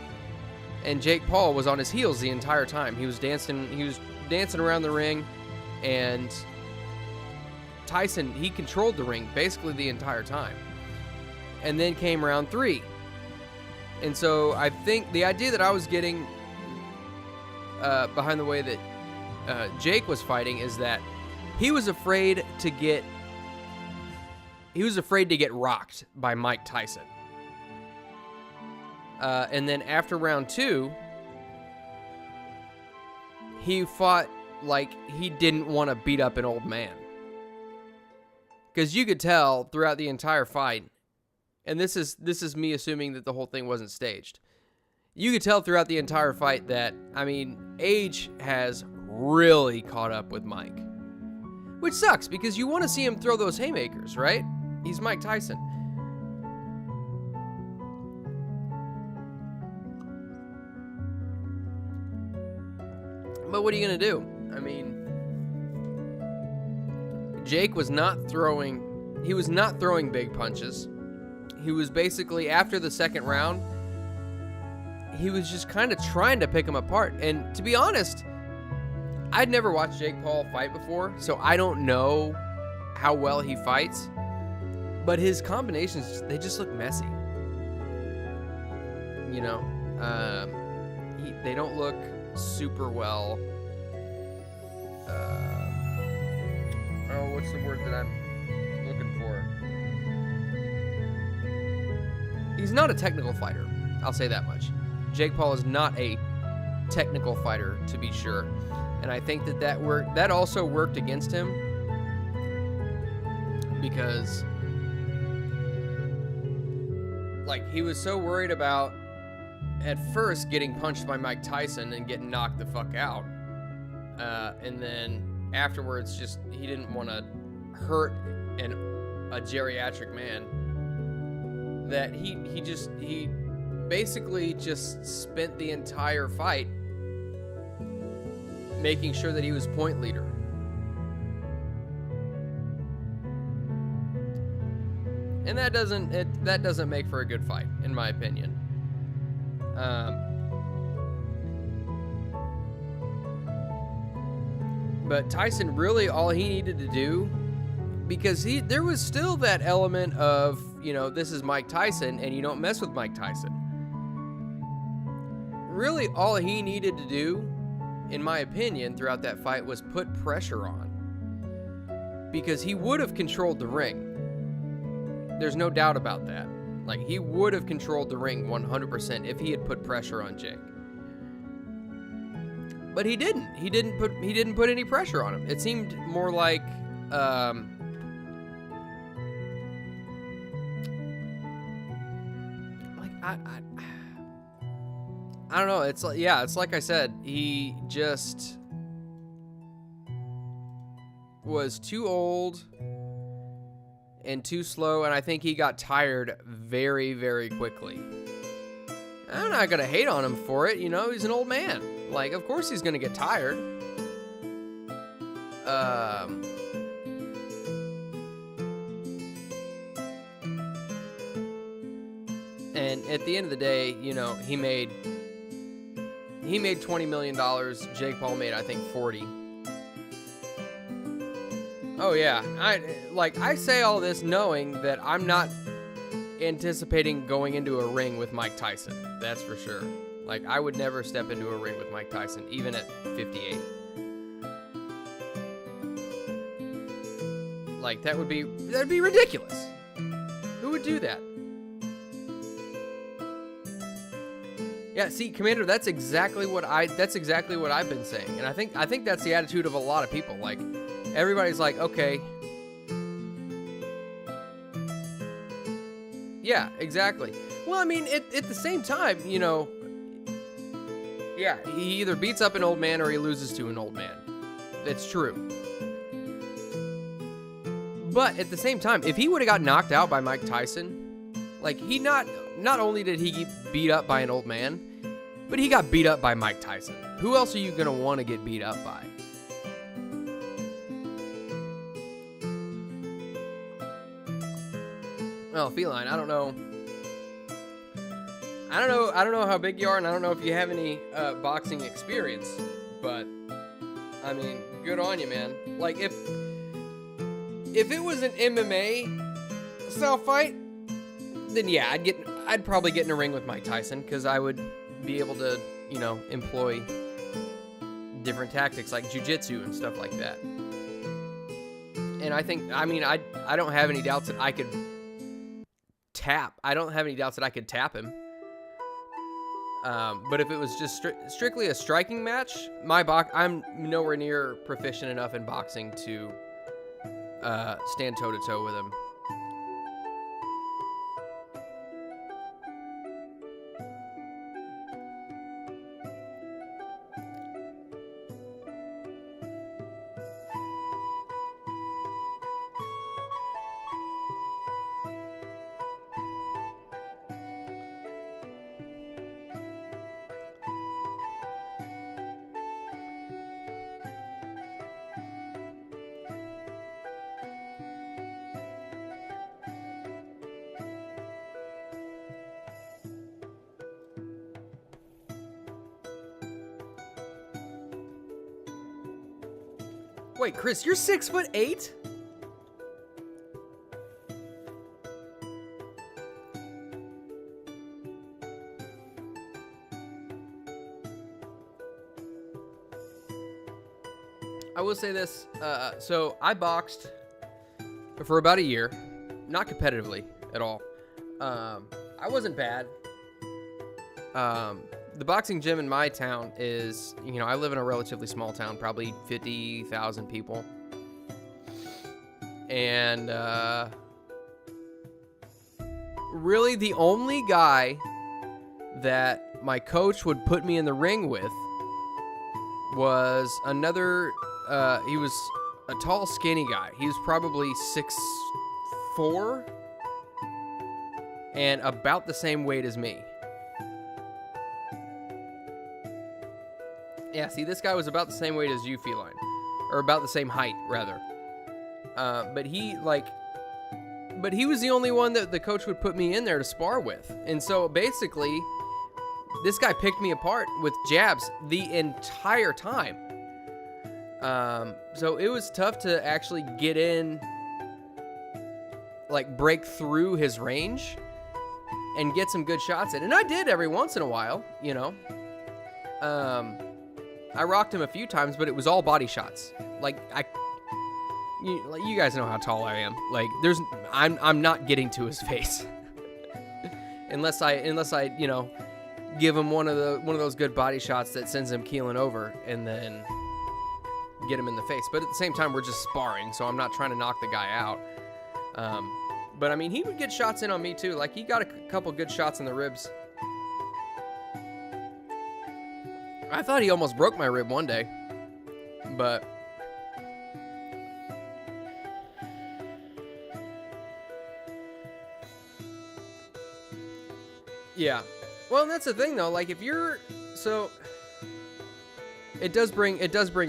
And Jake Paul was on his heels the entire time. He was dancing around the ring, and Tyson, he controlled the ring basically the entire time. And then came round 3. And so I think the idea that I was getting behind the way that Jake was fighting is that he was afraid to get rocked by Mike Tyson. And then after round 2, he fought like he didn't want to beat up an old man. Because you could tell throughout the entire fight, and this is me assuming that the whole thing wasn't staged. You could tell throughout the entire fight that, I mean, age has really caught up with Mike. Which sucks, because you want to see him throw those haymakers, right? He's Mike Tyson. But what are you going to do? I mean, Jake was not throwing big punches. He was basically, after the second round, he was just kind of trying to pick him apart. And to be honest, I'd never watched Jake Paul fight before, so I don't know how well he fights. But his combinations, they just look messy. You know, they don't look super well. What's the word that I'm looking for? He's not a technical fighter. I'll say that much. Jake Paul is not a technical fighter, to be sure. And I think that also worked against him, because like, he was so worried about at first getting punched by Mike Tyson and getting knocked the fuck out, and then afterwards just he didn't want to hurt a geriatric man, that he basically just spent the entire fight making sure that he was point leader. And that doesn't make for a good fight, in my opinion. But Tyson, really all he needed to do, because there was still that element of, you know, this is Mike Tyson and you don't mess with Mike Tyson. Really all he needed to do, in my opinion, throughout that fight was put pressure on. Because he would have controlled the ring. There's no doubt about that. Like, he would have controlled the ring 100% if he had put pressure on Jake. but he didn't. He didn't put any pressure on him. It seemed more like I don't know. It's like, yeah, it's like I said, he just was too old and too slow, and I think he got tired very, very quickly. I'm not gonna hate on him for it, you know, he's an old man. Like, of course he's gonna get tired. And at the end of the day, you know, he made $20 million. Jake Paul made, I think, 40. Oh yeah, I say all this knowing that I'm not anticipating going into a ring with Mike Tyson. That's for sure. Like, I would never step into a ring with Mike Tyson, even at 58. Like, that'd be ridiculous. Who would do that? Yeah, see, Commander, that's exactly what I've been saying. And I think that's the attitude of a lot of people. Like, everybody's like, okay. Yeah, exactly. Well, I mean, at the same time, you know, yeah, he either beats up an old man or he loses to an old man. That's true. But at the same time, if he would have got knocked out by Mike Tyson, like, he not only did he get beat up by an old man, but he got beat up by Mike Tyson. Who else are you going to want to get beat up by? Well, Feline, I don't know how big you are, and I don't know if you have any boxing experience, but I mean, good on you, man. Like, if it was an MMA style fight, then yeah, I'd probably get in a ring with Mike Tyson, because I would be able to, you know, employ different tactics like jiu-jitsu and stuff like that. And I don't have any doubts that I could tap. I don't have any doubts that I could tap him. But if it was just strictly a striking match, I'm nowhere near proficient enough in boxing to stand toe-to-toe with him. Wait, Chris, you're 6'8"? I will say this, so I boxed for about a year, not competitively at all. I wasn't bad. The boxing gym in my town is, you know, I live in a relatively small town, probably 50,000 people. And really the only guy that my coach would put me in the ring with was another, he was a tall, skinny guy. He was probably 6'4", and about the same weight as me. Yeah, see, this guy was about the same weight as you, Feline. Or about the same height, rather. But he was the only one that the coach would put me in there to spar with. And so, basically, this guy picked me apart with jabs the entire time. So, it was tough to actually get in, like, break through his range and get some good shots in. And I did every once in a while, you know. I rocked him a few times, but it was all body shots. Like, you guys know how tall I am. Like, I'm not getting to his face. unless I, you know, give him one of those good body shots that sends him keeling over, and then get him in the face. But at the same time, we're just sparring, so I'm not trying to knock the guy out. But I mean, he would get shots in on me too. Like, he got a couple good shots in the ribs. I thought he almost broke my rib one day, but yeah. Well, that's the thing though. Like, if you're it does bring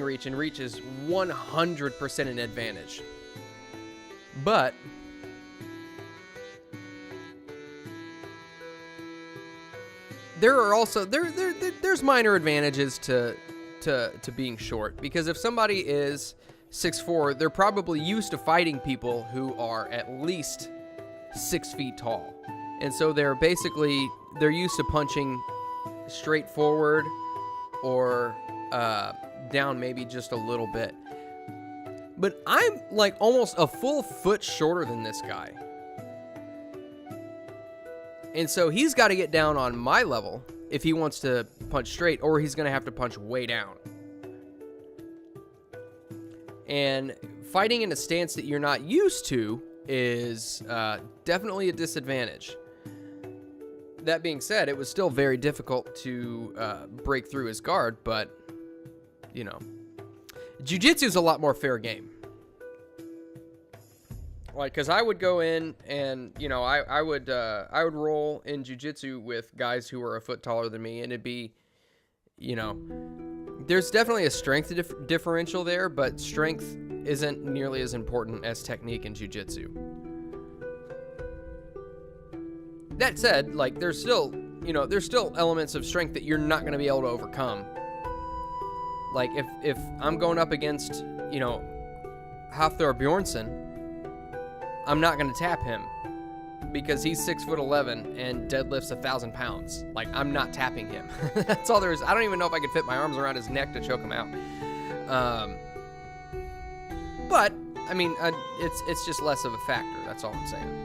reach, and reach is 100% an advantage. But there are also there's minor advantages to being short, because if somebody is 6'4", they're probably used to fighting people who are at least 6 feet tall, and so they're used to punching straight forward or down maybe just a little bit. But I'm like almost a full foot shorter than this guy. And so he's got to get down on my level if he wants to punch straight, or he's going to have to punch way down. And fighting in a stance that you're not used to is definitely a disadvantage. That being said, it was still very difficult to break through his guard, but, you know, jiu-jitsu is a lot more fair game. Like, because I would go in and, you know, I would roll in jiu-jitsu with guys who were a foot taller than me, and it'd be, you know, there's definitely a strength differential there, but strength isn't nearly as important as technique in jiu-jitsu. That said, like, there's still elements of strength that you're not going to be able to overcome. Like, if I'm going up against, you know, Hafthor Bjornsson, I'm not going to tap him because he's 6'11" and deadlifts 1,000 pounds. Like, I'm not tapping him. That's all there is. I don't even know if I could fit my arms around his neck to choke him out. But I mean, it's just less of a factor. That's all I'm saying.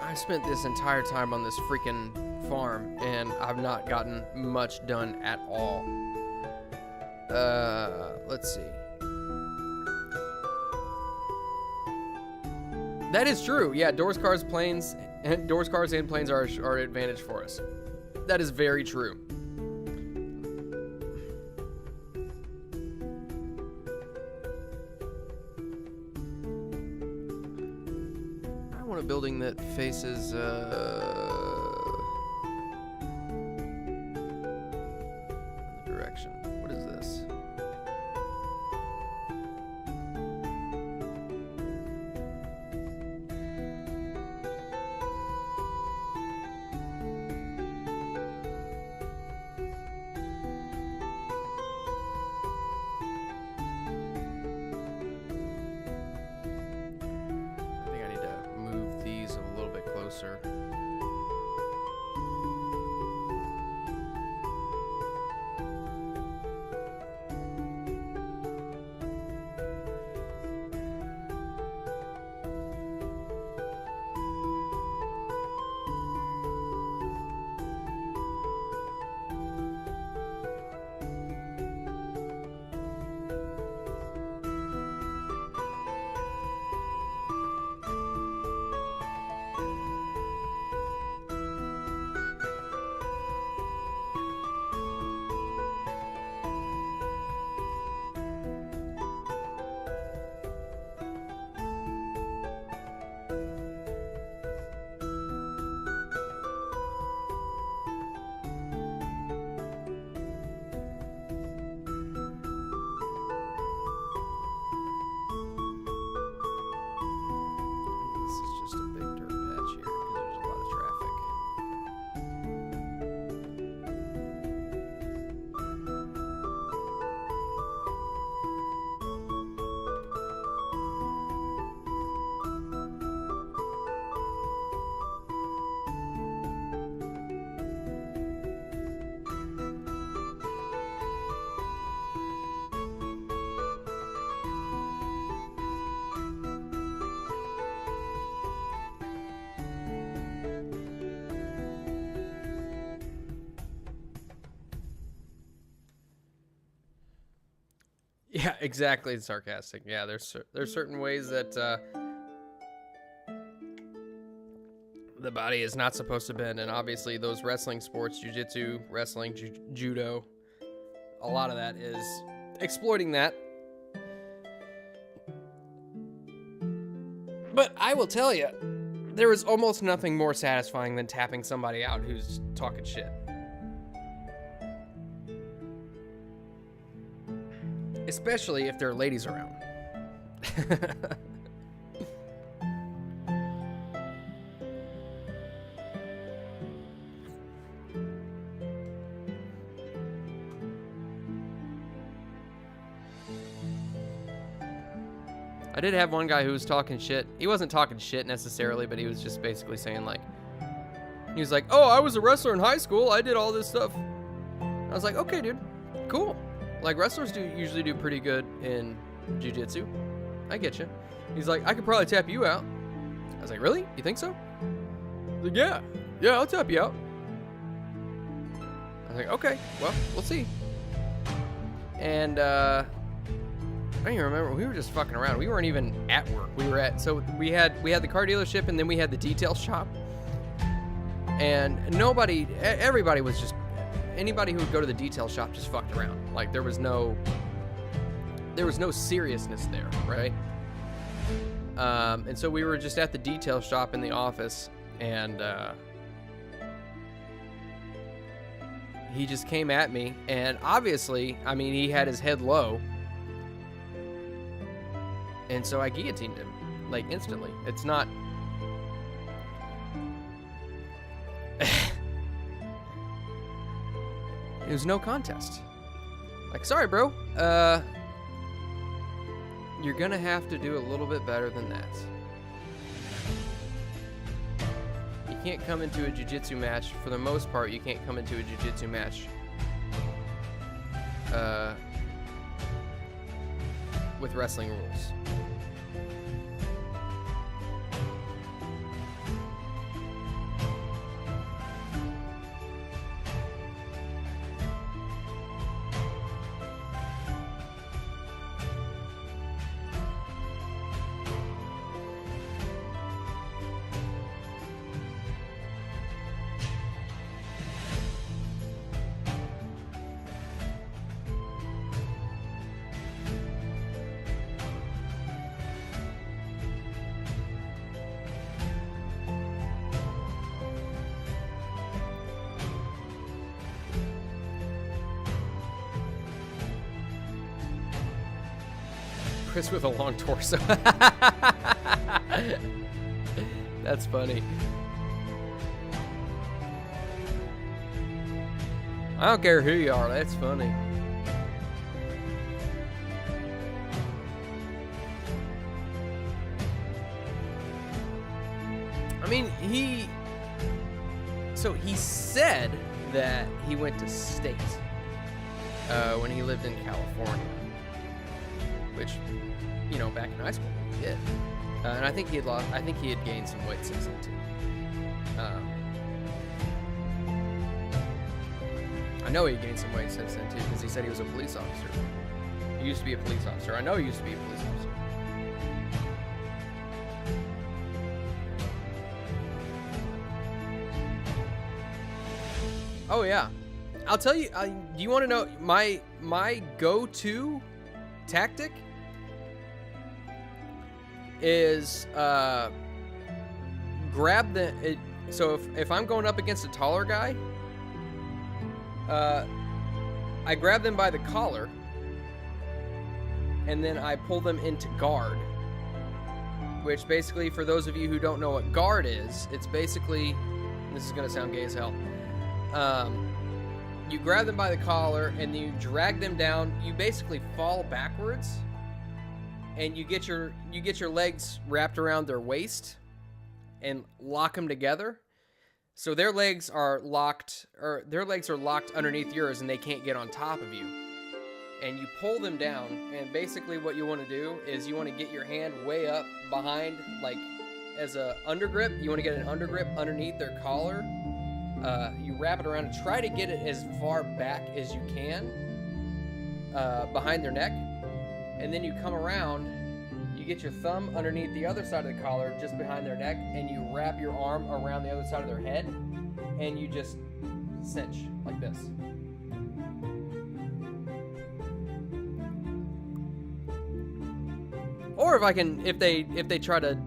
I spent this entire time on this freaking farm, and I've not gotten much done at all. Let's see. That is true. Yeah, doors, cars, and planes are an advantage for us. That is very true. I want a building that faces direction. What is this? Closer. Yeah, exactly. It's sarcastic. Yeah, there's certain ways that the body is not supposed to bend, and obviously those wrestling sports, jiu-jitsu, wrestling, judo, a lot of that is exploiting that. But I will tell you, there is almost nothing more satisfying than tapping somebody out who's talking shit. Especially if there are ladies around. I did have one guy who was talking shit. He wasn't talking shit necessarily, but he was just basically saying like, he was like, oh, I was a wrestler in high school. I did all this stuff. I was like, okay, dude, cool. Like, wrestlers usually do pretty good in jiu-jitsu. I get you. He's like, I could probably tap you out. I was like, really? You think so? He's like, yeah, I'll tap you out. I was like, okay, well, we'll see. And, I don't even remember. We were just fucking around. We weren't even at work. We had the car dealership, and then we had the detail shop. And everybody was just, anybody who would go to the detail shop just fucked around. Like, there was no seriousness there, right? And so we were just at the detail shop in the office, and he just came at me, and obviously, I mean, he had his head low, and so I guillotined him, like, instantly. It's not... It was no contest. Like, sorry, bro. You're gonna have to do a little bit better than that. You can't come into a jiu-jitsu match, for the most part, you can't come into a jiu-jitsu match with wrestling rules. Chris with a long torso. That's funny. I don't care who you are, that's funny. I mean, he said that he went to state when he lived in California, which, you know, back in high school he did, and I think he had gained some weight since then too. I know he gained some weight since then too, because he said he was a police officer. He used to be a police officer. I know he used to be a police officer. Oh yeah, I'll tell you. Do you want to know my go-to tactic? Is grab so if I'm going up against a taller guy, I grab them by the collar and then I pull them into guard, which basically, for those of you who don't know what guard is, it's basically, this is gonna sound gay as hell, you grab them by the collar and you drag them down. You basically fall backwards and you get your legs wrapped around their waist and lock them together. So their legs are locked underneath yours and they can't get on top of you. And you pull them down, and basically what you want to do is you want to get your hand way up behind, like as a undergrip. You want to get an undergrip underneath their collar. You wrap it around and try to get it as far back as you can behind their neck. and then you come around, you get your thumb underneath the other side of the collar, just behind their neck, and you wrap your arm around the other side of their head, and you just cinch like this. Or if they try to,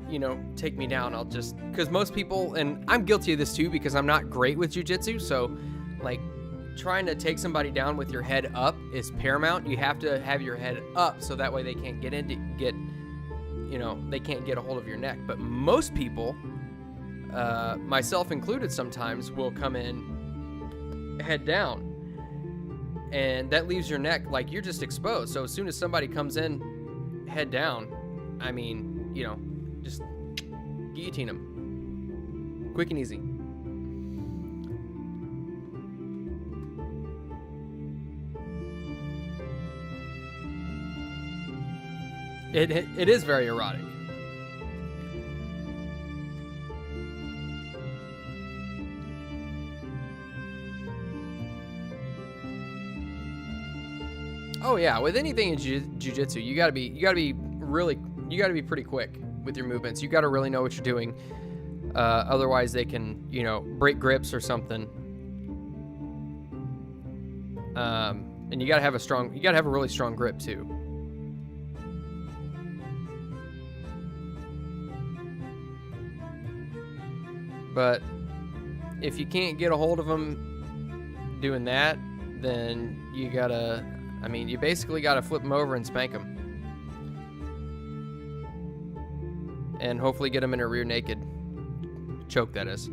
take me down, I'll just, because most people, and I'm guilty of this too, because I'm not great with jiu-jitsu, so like trying to take somebody down with your head up is paramount. You have to have your head up so that way they can't they can't get a hold of your neck. But most people, myself included sometimes, will come in head down, and that leaves your neck like you're just exposed. So as soon as somebody comes in head down, I mean, just guillotine them. Quick and easy. It is very erotic. Oh yeah, with anything in jiu-jitsu, you gotta be pretty quick with your movements. You gotta really know what you're doing. Otherwise, they can, break grips or something. And you gotta have a really strong grip too. But if you can't get a hold of them doing that, then you basically gotta flip them over and spank them. And hopefully get them in a rear naked choke, that is.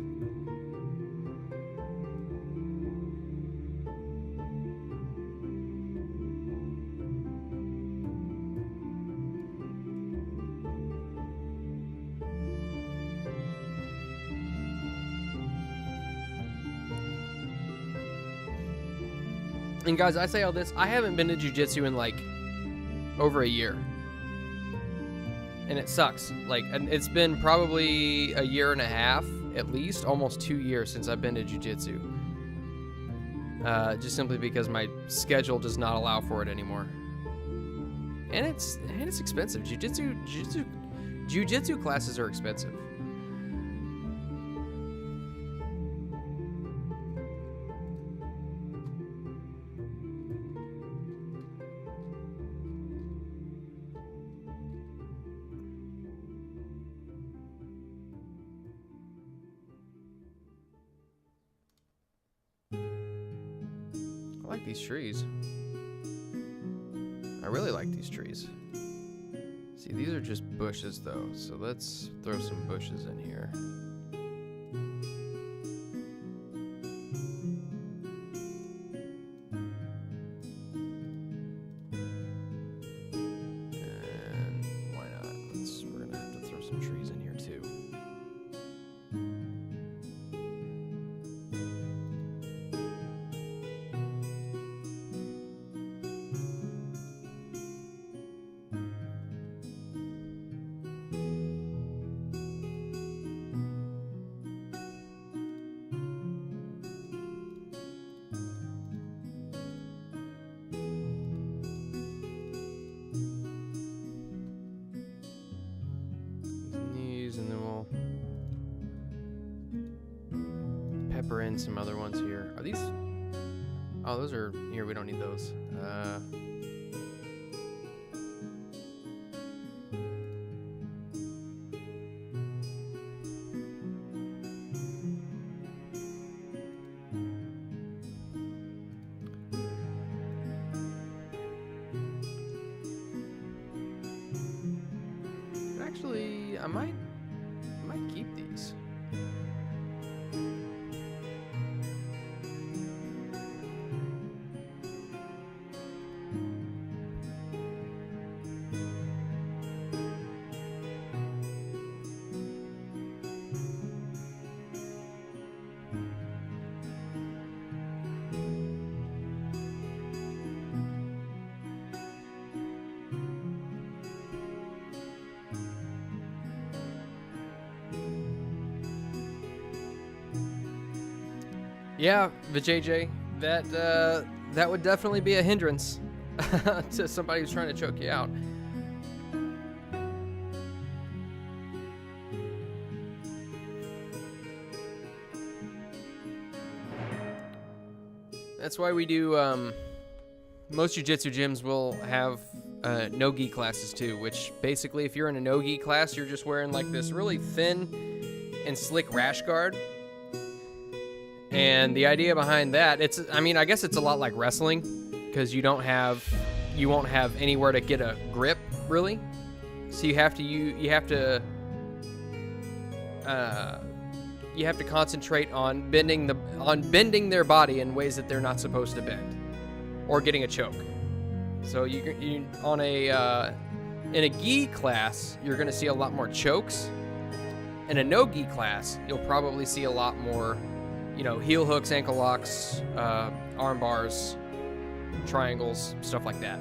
And guys, I say all this, I haven't been to jiu-jitsu in like over a year. And it sucks. And it's been probably a year and a half, at least, almost 2 years since I've been to jiu-jitsu. Just simply because my schedule does not allow for it anymore. And it's expensive. Jiu-jitsu classes are expensive. I like these trees. I really like these trees. See, these are just bushes though, so let's throw some bushes in here. And why not? We're gonna have to throw some trees in here too. And then we'll pepper in some other ones here. Are these? Oh, those are here. We don't need those. Actually, I might keep these. Yeah, the JJ, that would definitely be a hindrance. to somebody who's trying to choke you out. That's why we do, most jiu-jitsu gyms will have no-gi classes too, which basically if you're in a no-gi class, you're just wearing like this really thin and slick rash guard. And the idea behind that, I guess it's a lot like wrestling, because you won't have anywhere to get a grip really. So you have to concentrate on bending their body in ways that they're not supposed to bend, or getting a choke. So in a gi class, you're going to see a lot more chokes. In a no gi class, you'll probably see a lot more, heel hooks, ankle locks, arm bars, triangles, stuff like that.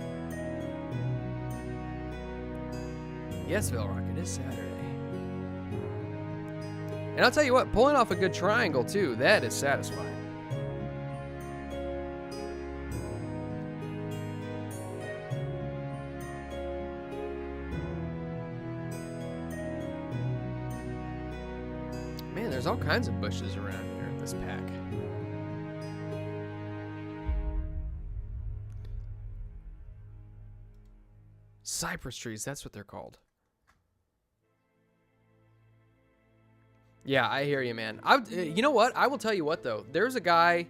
Yes, Velrock, it is Saturday. And I'll tell you what, pulling off a good triangle too, that is satisfying. Man, there's all kinds of bushes around here in this pack. Cypress trees, that's what they're called. Yeah, I hear you, man. You know what? I will tell you what, though. There's a guy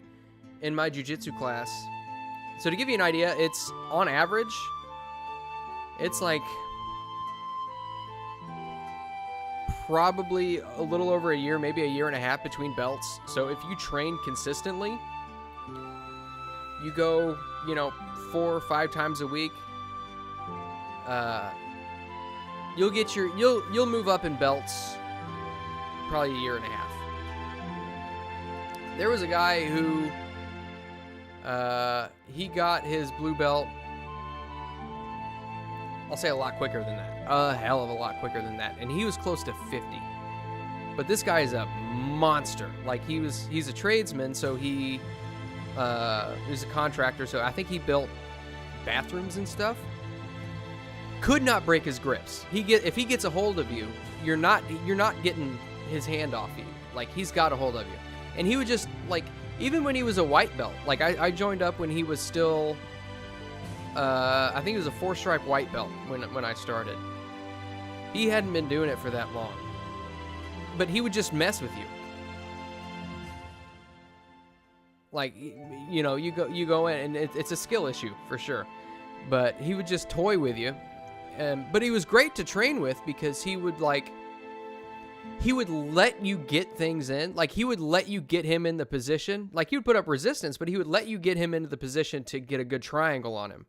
in my jiu-jitsu class. So to give you an idea, it's on average, it's like probably a little over a year, maybe a year and a half between belts. So if you train consistently, you go, 4 or 5 times a week, you'll move up in belts probably a year and a half. There was a guy who he got his blue belt, I'll say a lot quicker than that, a hell of a lot quicker than that, and he was close to 50. But this guy is a monster. Like, he's a tradesman, so he's a contractor, so I think he built bathrooms and stuff. Could not break his grips. If he gets a hold of you, you're not getting his hand off you. Like, he's got a hold of you. And he would just, like, even when he was a white belt, like, I joined up when he was still, I think he was a 4-stripe white belt when I started. He hadn't been doing it for that long. But he would just mess with you. Like, you go in, and it's a skill issue, for sure. But he would just toy with you. But he was great to train with, because he would let you get things in. Like, he would let you get him in the position. Like, he would put up resistance, but he would let you get him into the position to get a good triangle on him.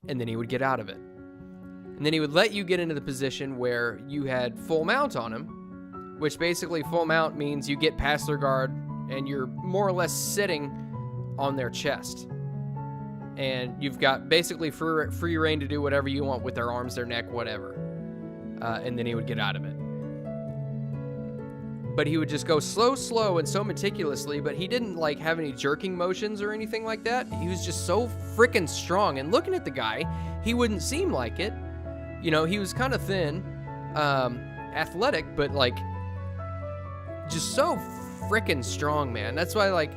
And then he would get out of it. And then he would let you get into the position where you had full mount on him, which basically full mount means you get past their guard and you're more or less sitting on their chest. And you've got basically free reign to do whatever you want with their arms, their neck, whatever. And then he would get out of it. But he would just go slow, and so meticulously, but he didn't, like, have any jerking motions or anything like that. He was just so freaking strong. And looking at the guy, he wouldn't seem like it. He was kind of thin, athletic, but, like, just so freaking strong, man. That's why, like,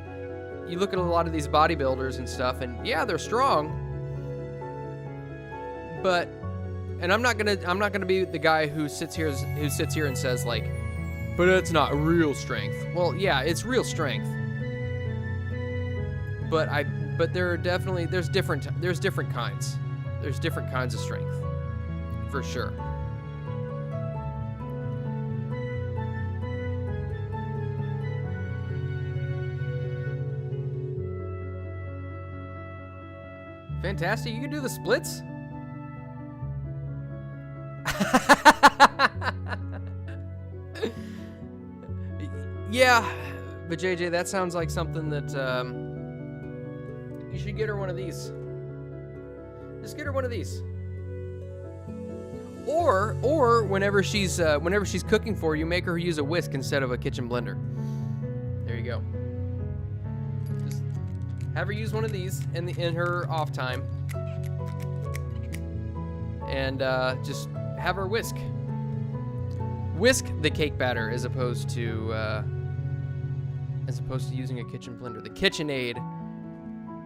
you look at a lot of these bodybuilders and stuff, and yeah, they're strong. But, and I'm not gonna be the guy who sits here and says, like, but it's not real strength. Well, yeah, it's real strength. But there's different kinds. There's different kinds of strength, for sure. Fantastic, you can do the splits? Yeah, but JJ, that sounds like something that you should get her one of these. Just get her one of these. Or whenever she's cooking for you, make her use a whisk instead of a kitchen blender. There you go. Just Have her use one of these in her off time, and just have her whisk the cake batter as opposed to using a kitchen blender. The KitchenAid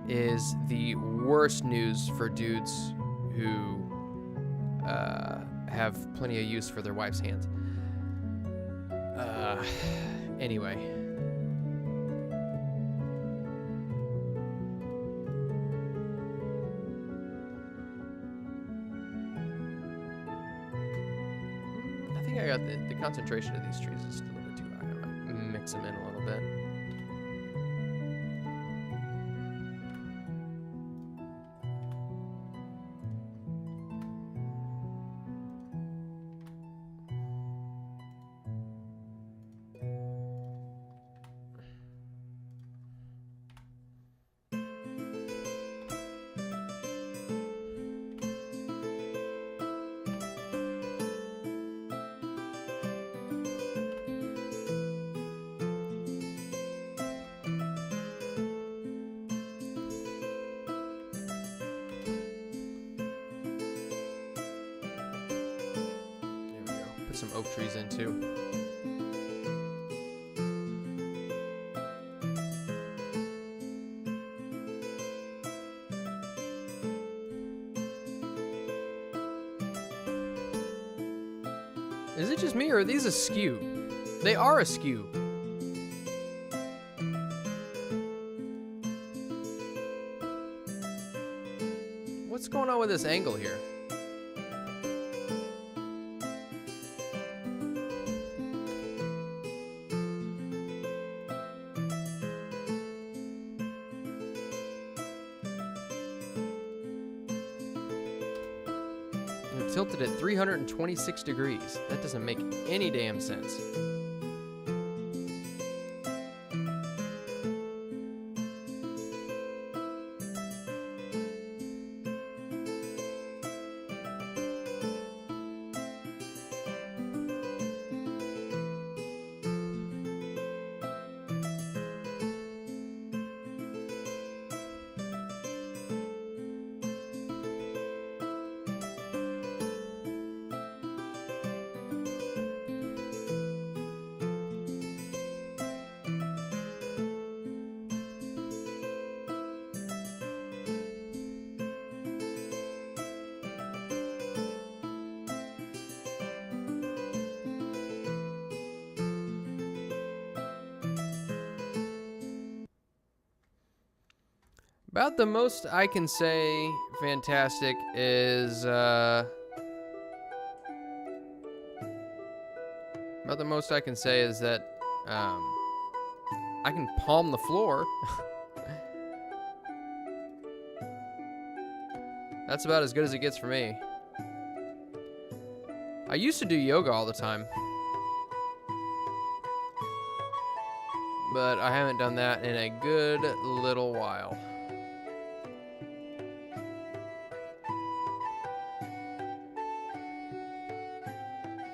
is the worst news for dudes who have plenty of use for their wife's hands. Anyway. I think I got the concentration of these trees is just a little bit too high. I might mix them in a little bit. Some oak trees in too. Is it just me or are these askew? They are askew. What's going on with this angle here? Tilted at 326 degrees. That doesn't make any damn sense. About the most I can say fantastic is, about the most I can say is that, I can palm the floor. That's about as good as it gets for me. I used to do yoga all the time, but I haven't done that in a good little while.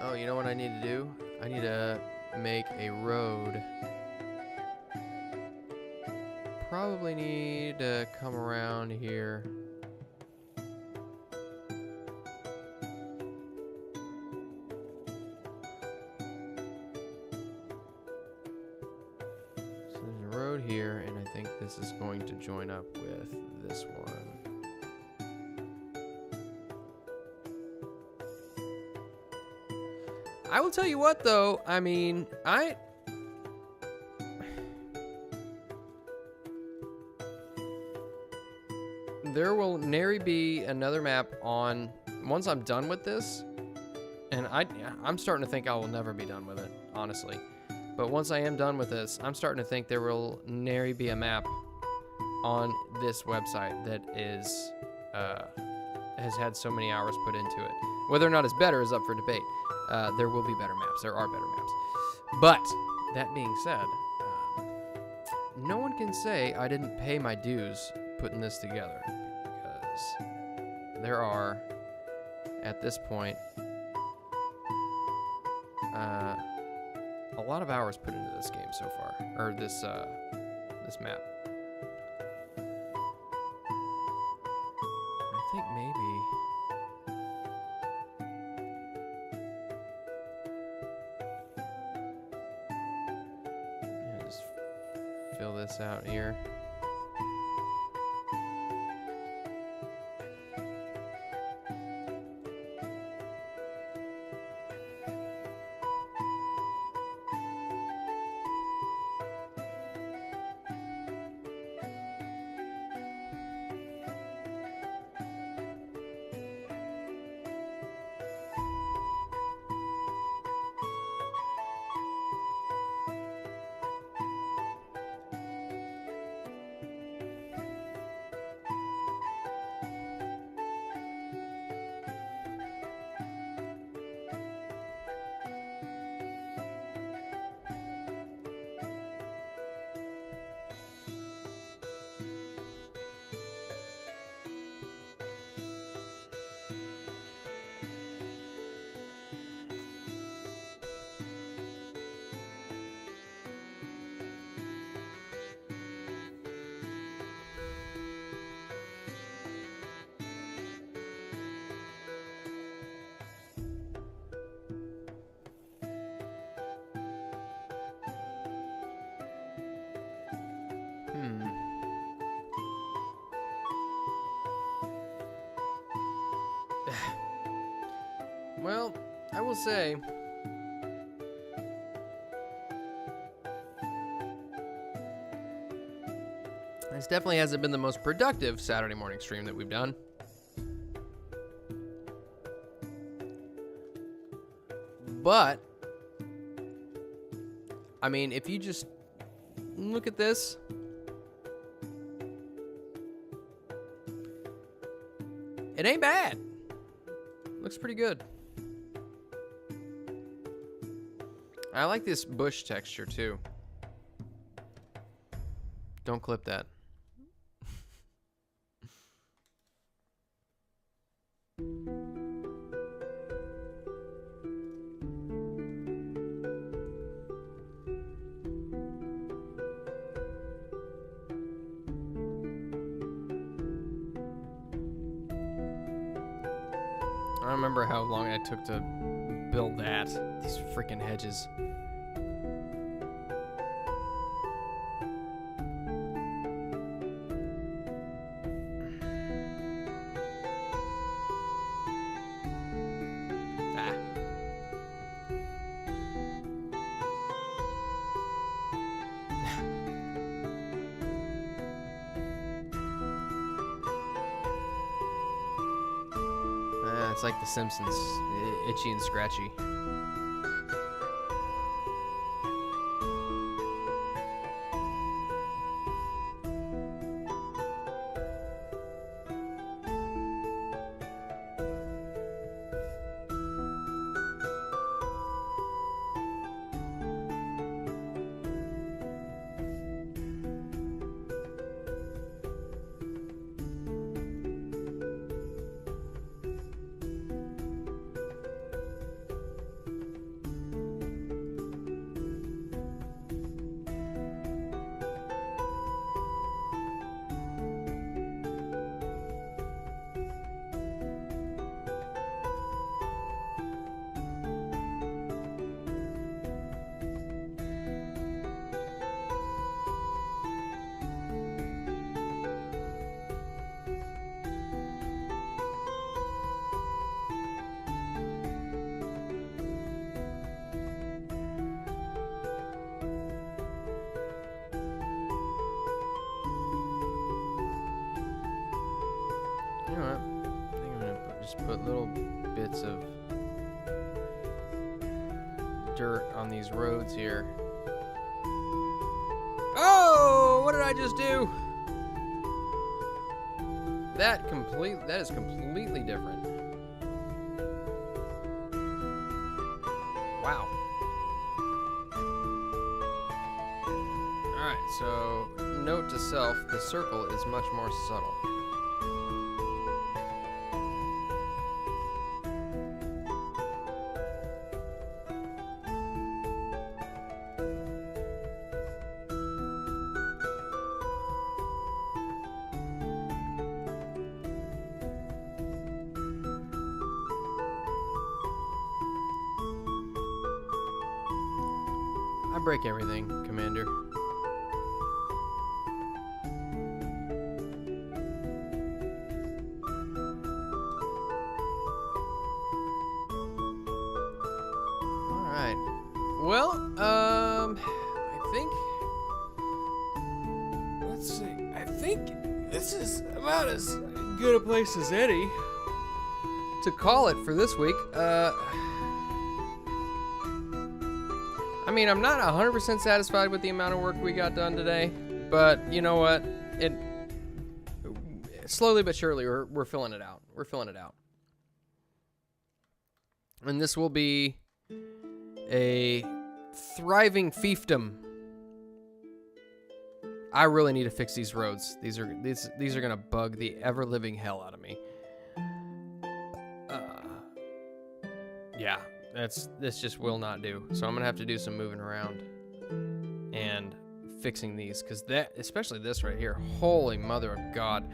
Oh, you know what I need to do? I need to make a road. Probably need to come around here. So there's a road here, and I think this is going to join up with this one. I will tell you what, though. I mean, there will nary be another map on once I'm done with this, and I'm starting to think I will never be done with it, honestly. But once I am done with this, I'm starting to think there will nary be a map on this website that is has had so many hours put into it. Whether or not it's better is up for debate. There will be better maps. There are better maps. But that being said, no one can say I didn't pay my dues putting this together, because there are, at this point, a lot of hours put into this game so far, or this map. think maybe. Yeah, just fill this out here. Well, I will say, this definitely hasn't been the most productive Saturday morning stream that we've done. But, I mean, if you just look at this, it ain't bad. Looks pretty good. I like this bush texture too. Don't clip that. I don't remember how long it took to build that. These freaking hedges. It's like The Simpsons, itchy and scratchy. You know what? I think I'm gonna just put little bits of dirt on these roads here. Oh, what did I just do? That is completely different. Wow. Alright, so note to self, the circle is much more subtle. I break everything, Commander. Alright. Well, I think... Let's see. I think this is about as good a place as any to call it for this week. I mean, I'm not 100% satisfied with the amount of work we got done today, but you know what? Slowly but surely, we're filling it out. We're filling it out. And this will be a thriving fiefdom. I really need to fix these roads. These are gonna bug the ever-living hell out of me. Yeah, this just will not do. So I'm gonna have to do some moving around and fixing these, because that, especially this right here, holy mother of God.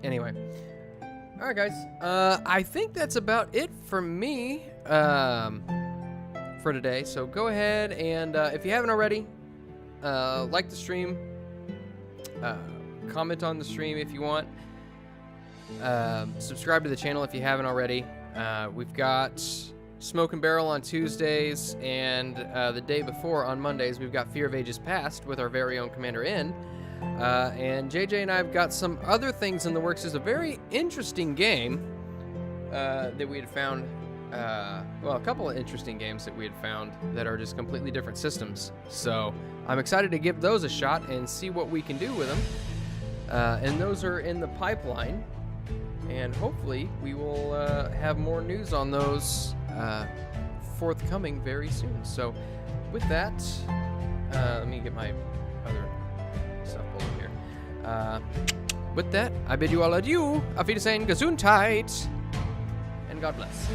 Anyway, all right, guys. I think that's about it for me for today. So go ahead and if you haven't already, like the stream, comment on the stream if you want. Subscribe to the channel if you haven't already. We've got Smoke and Barrel on Tuesdays, and the day before on Mondays we've got Fear of Ages Past with our very own Commander N. And JJ and I have got some other things in the works. There's a very interesting game that we had found. Well, a couple of interesting games that we had found that are just completely different systems. So I'm excited to give those a shot and see what we can do with them. And those are in the pipeline. And hopefully we will have more news on those forthcoming very soon. So with that, let me get my other stuff pulled here. With that, I bid you all adieu. Auf Wiedersehen, Gesundheit, and God bless.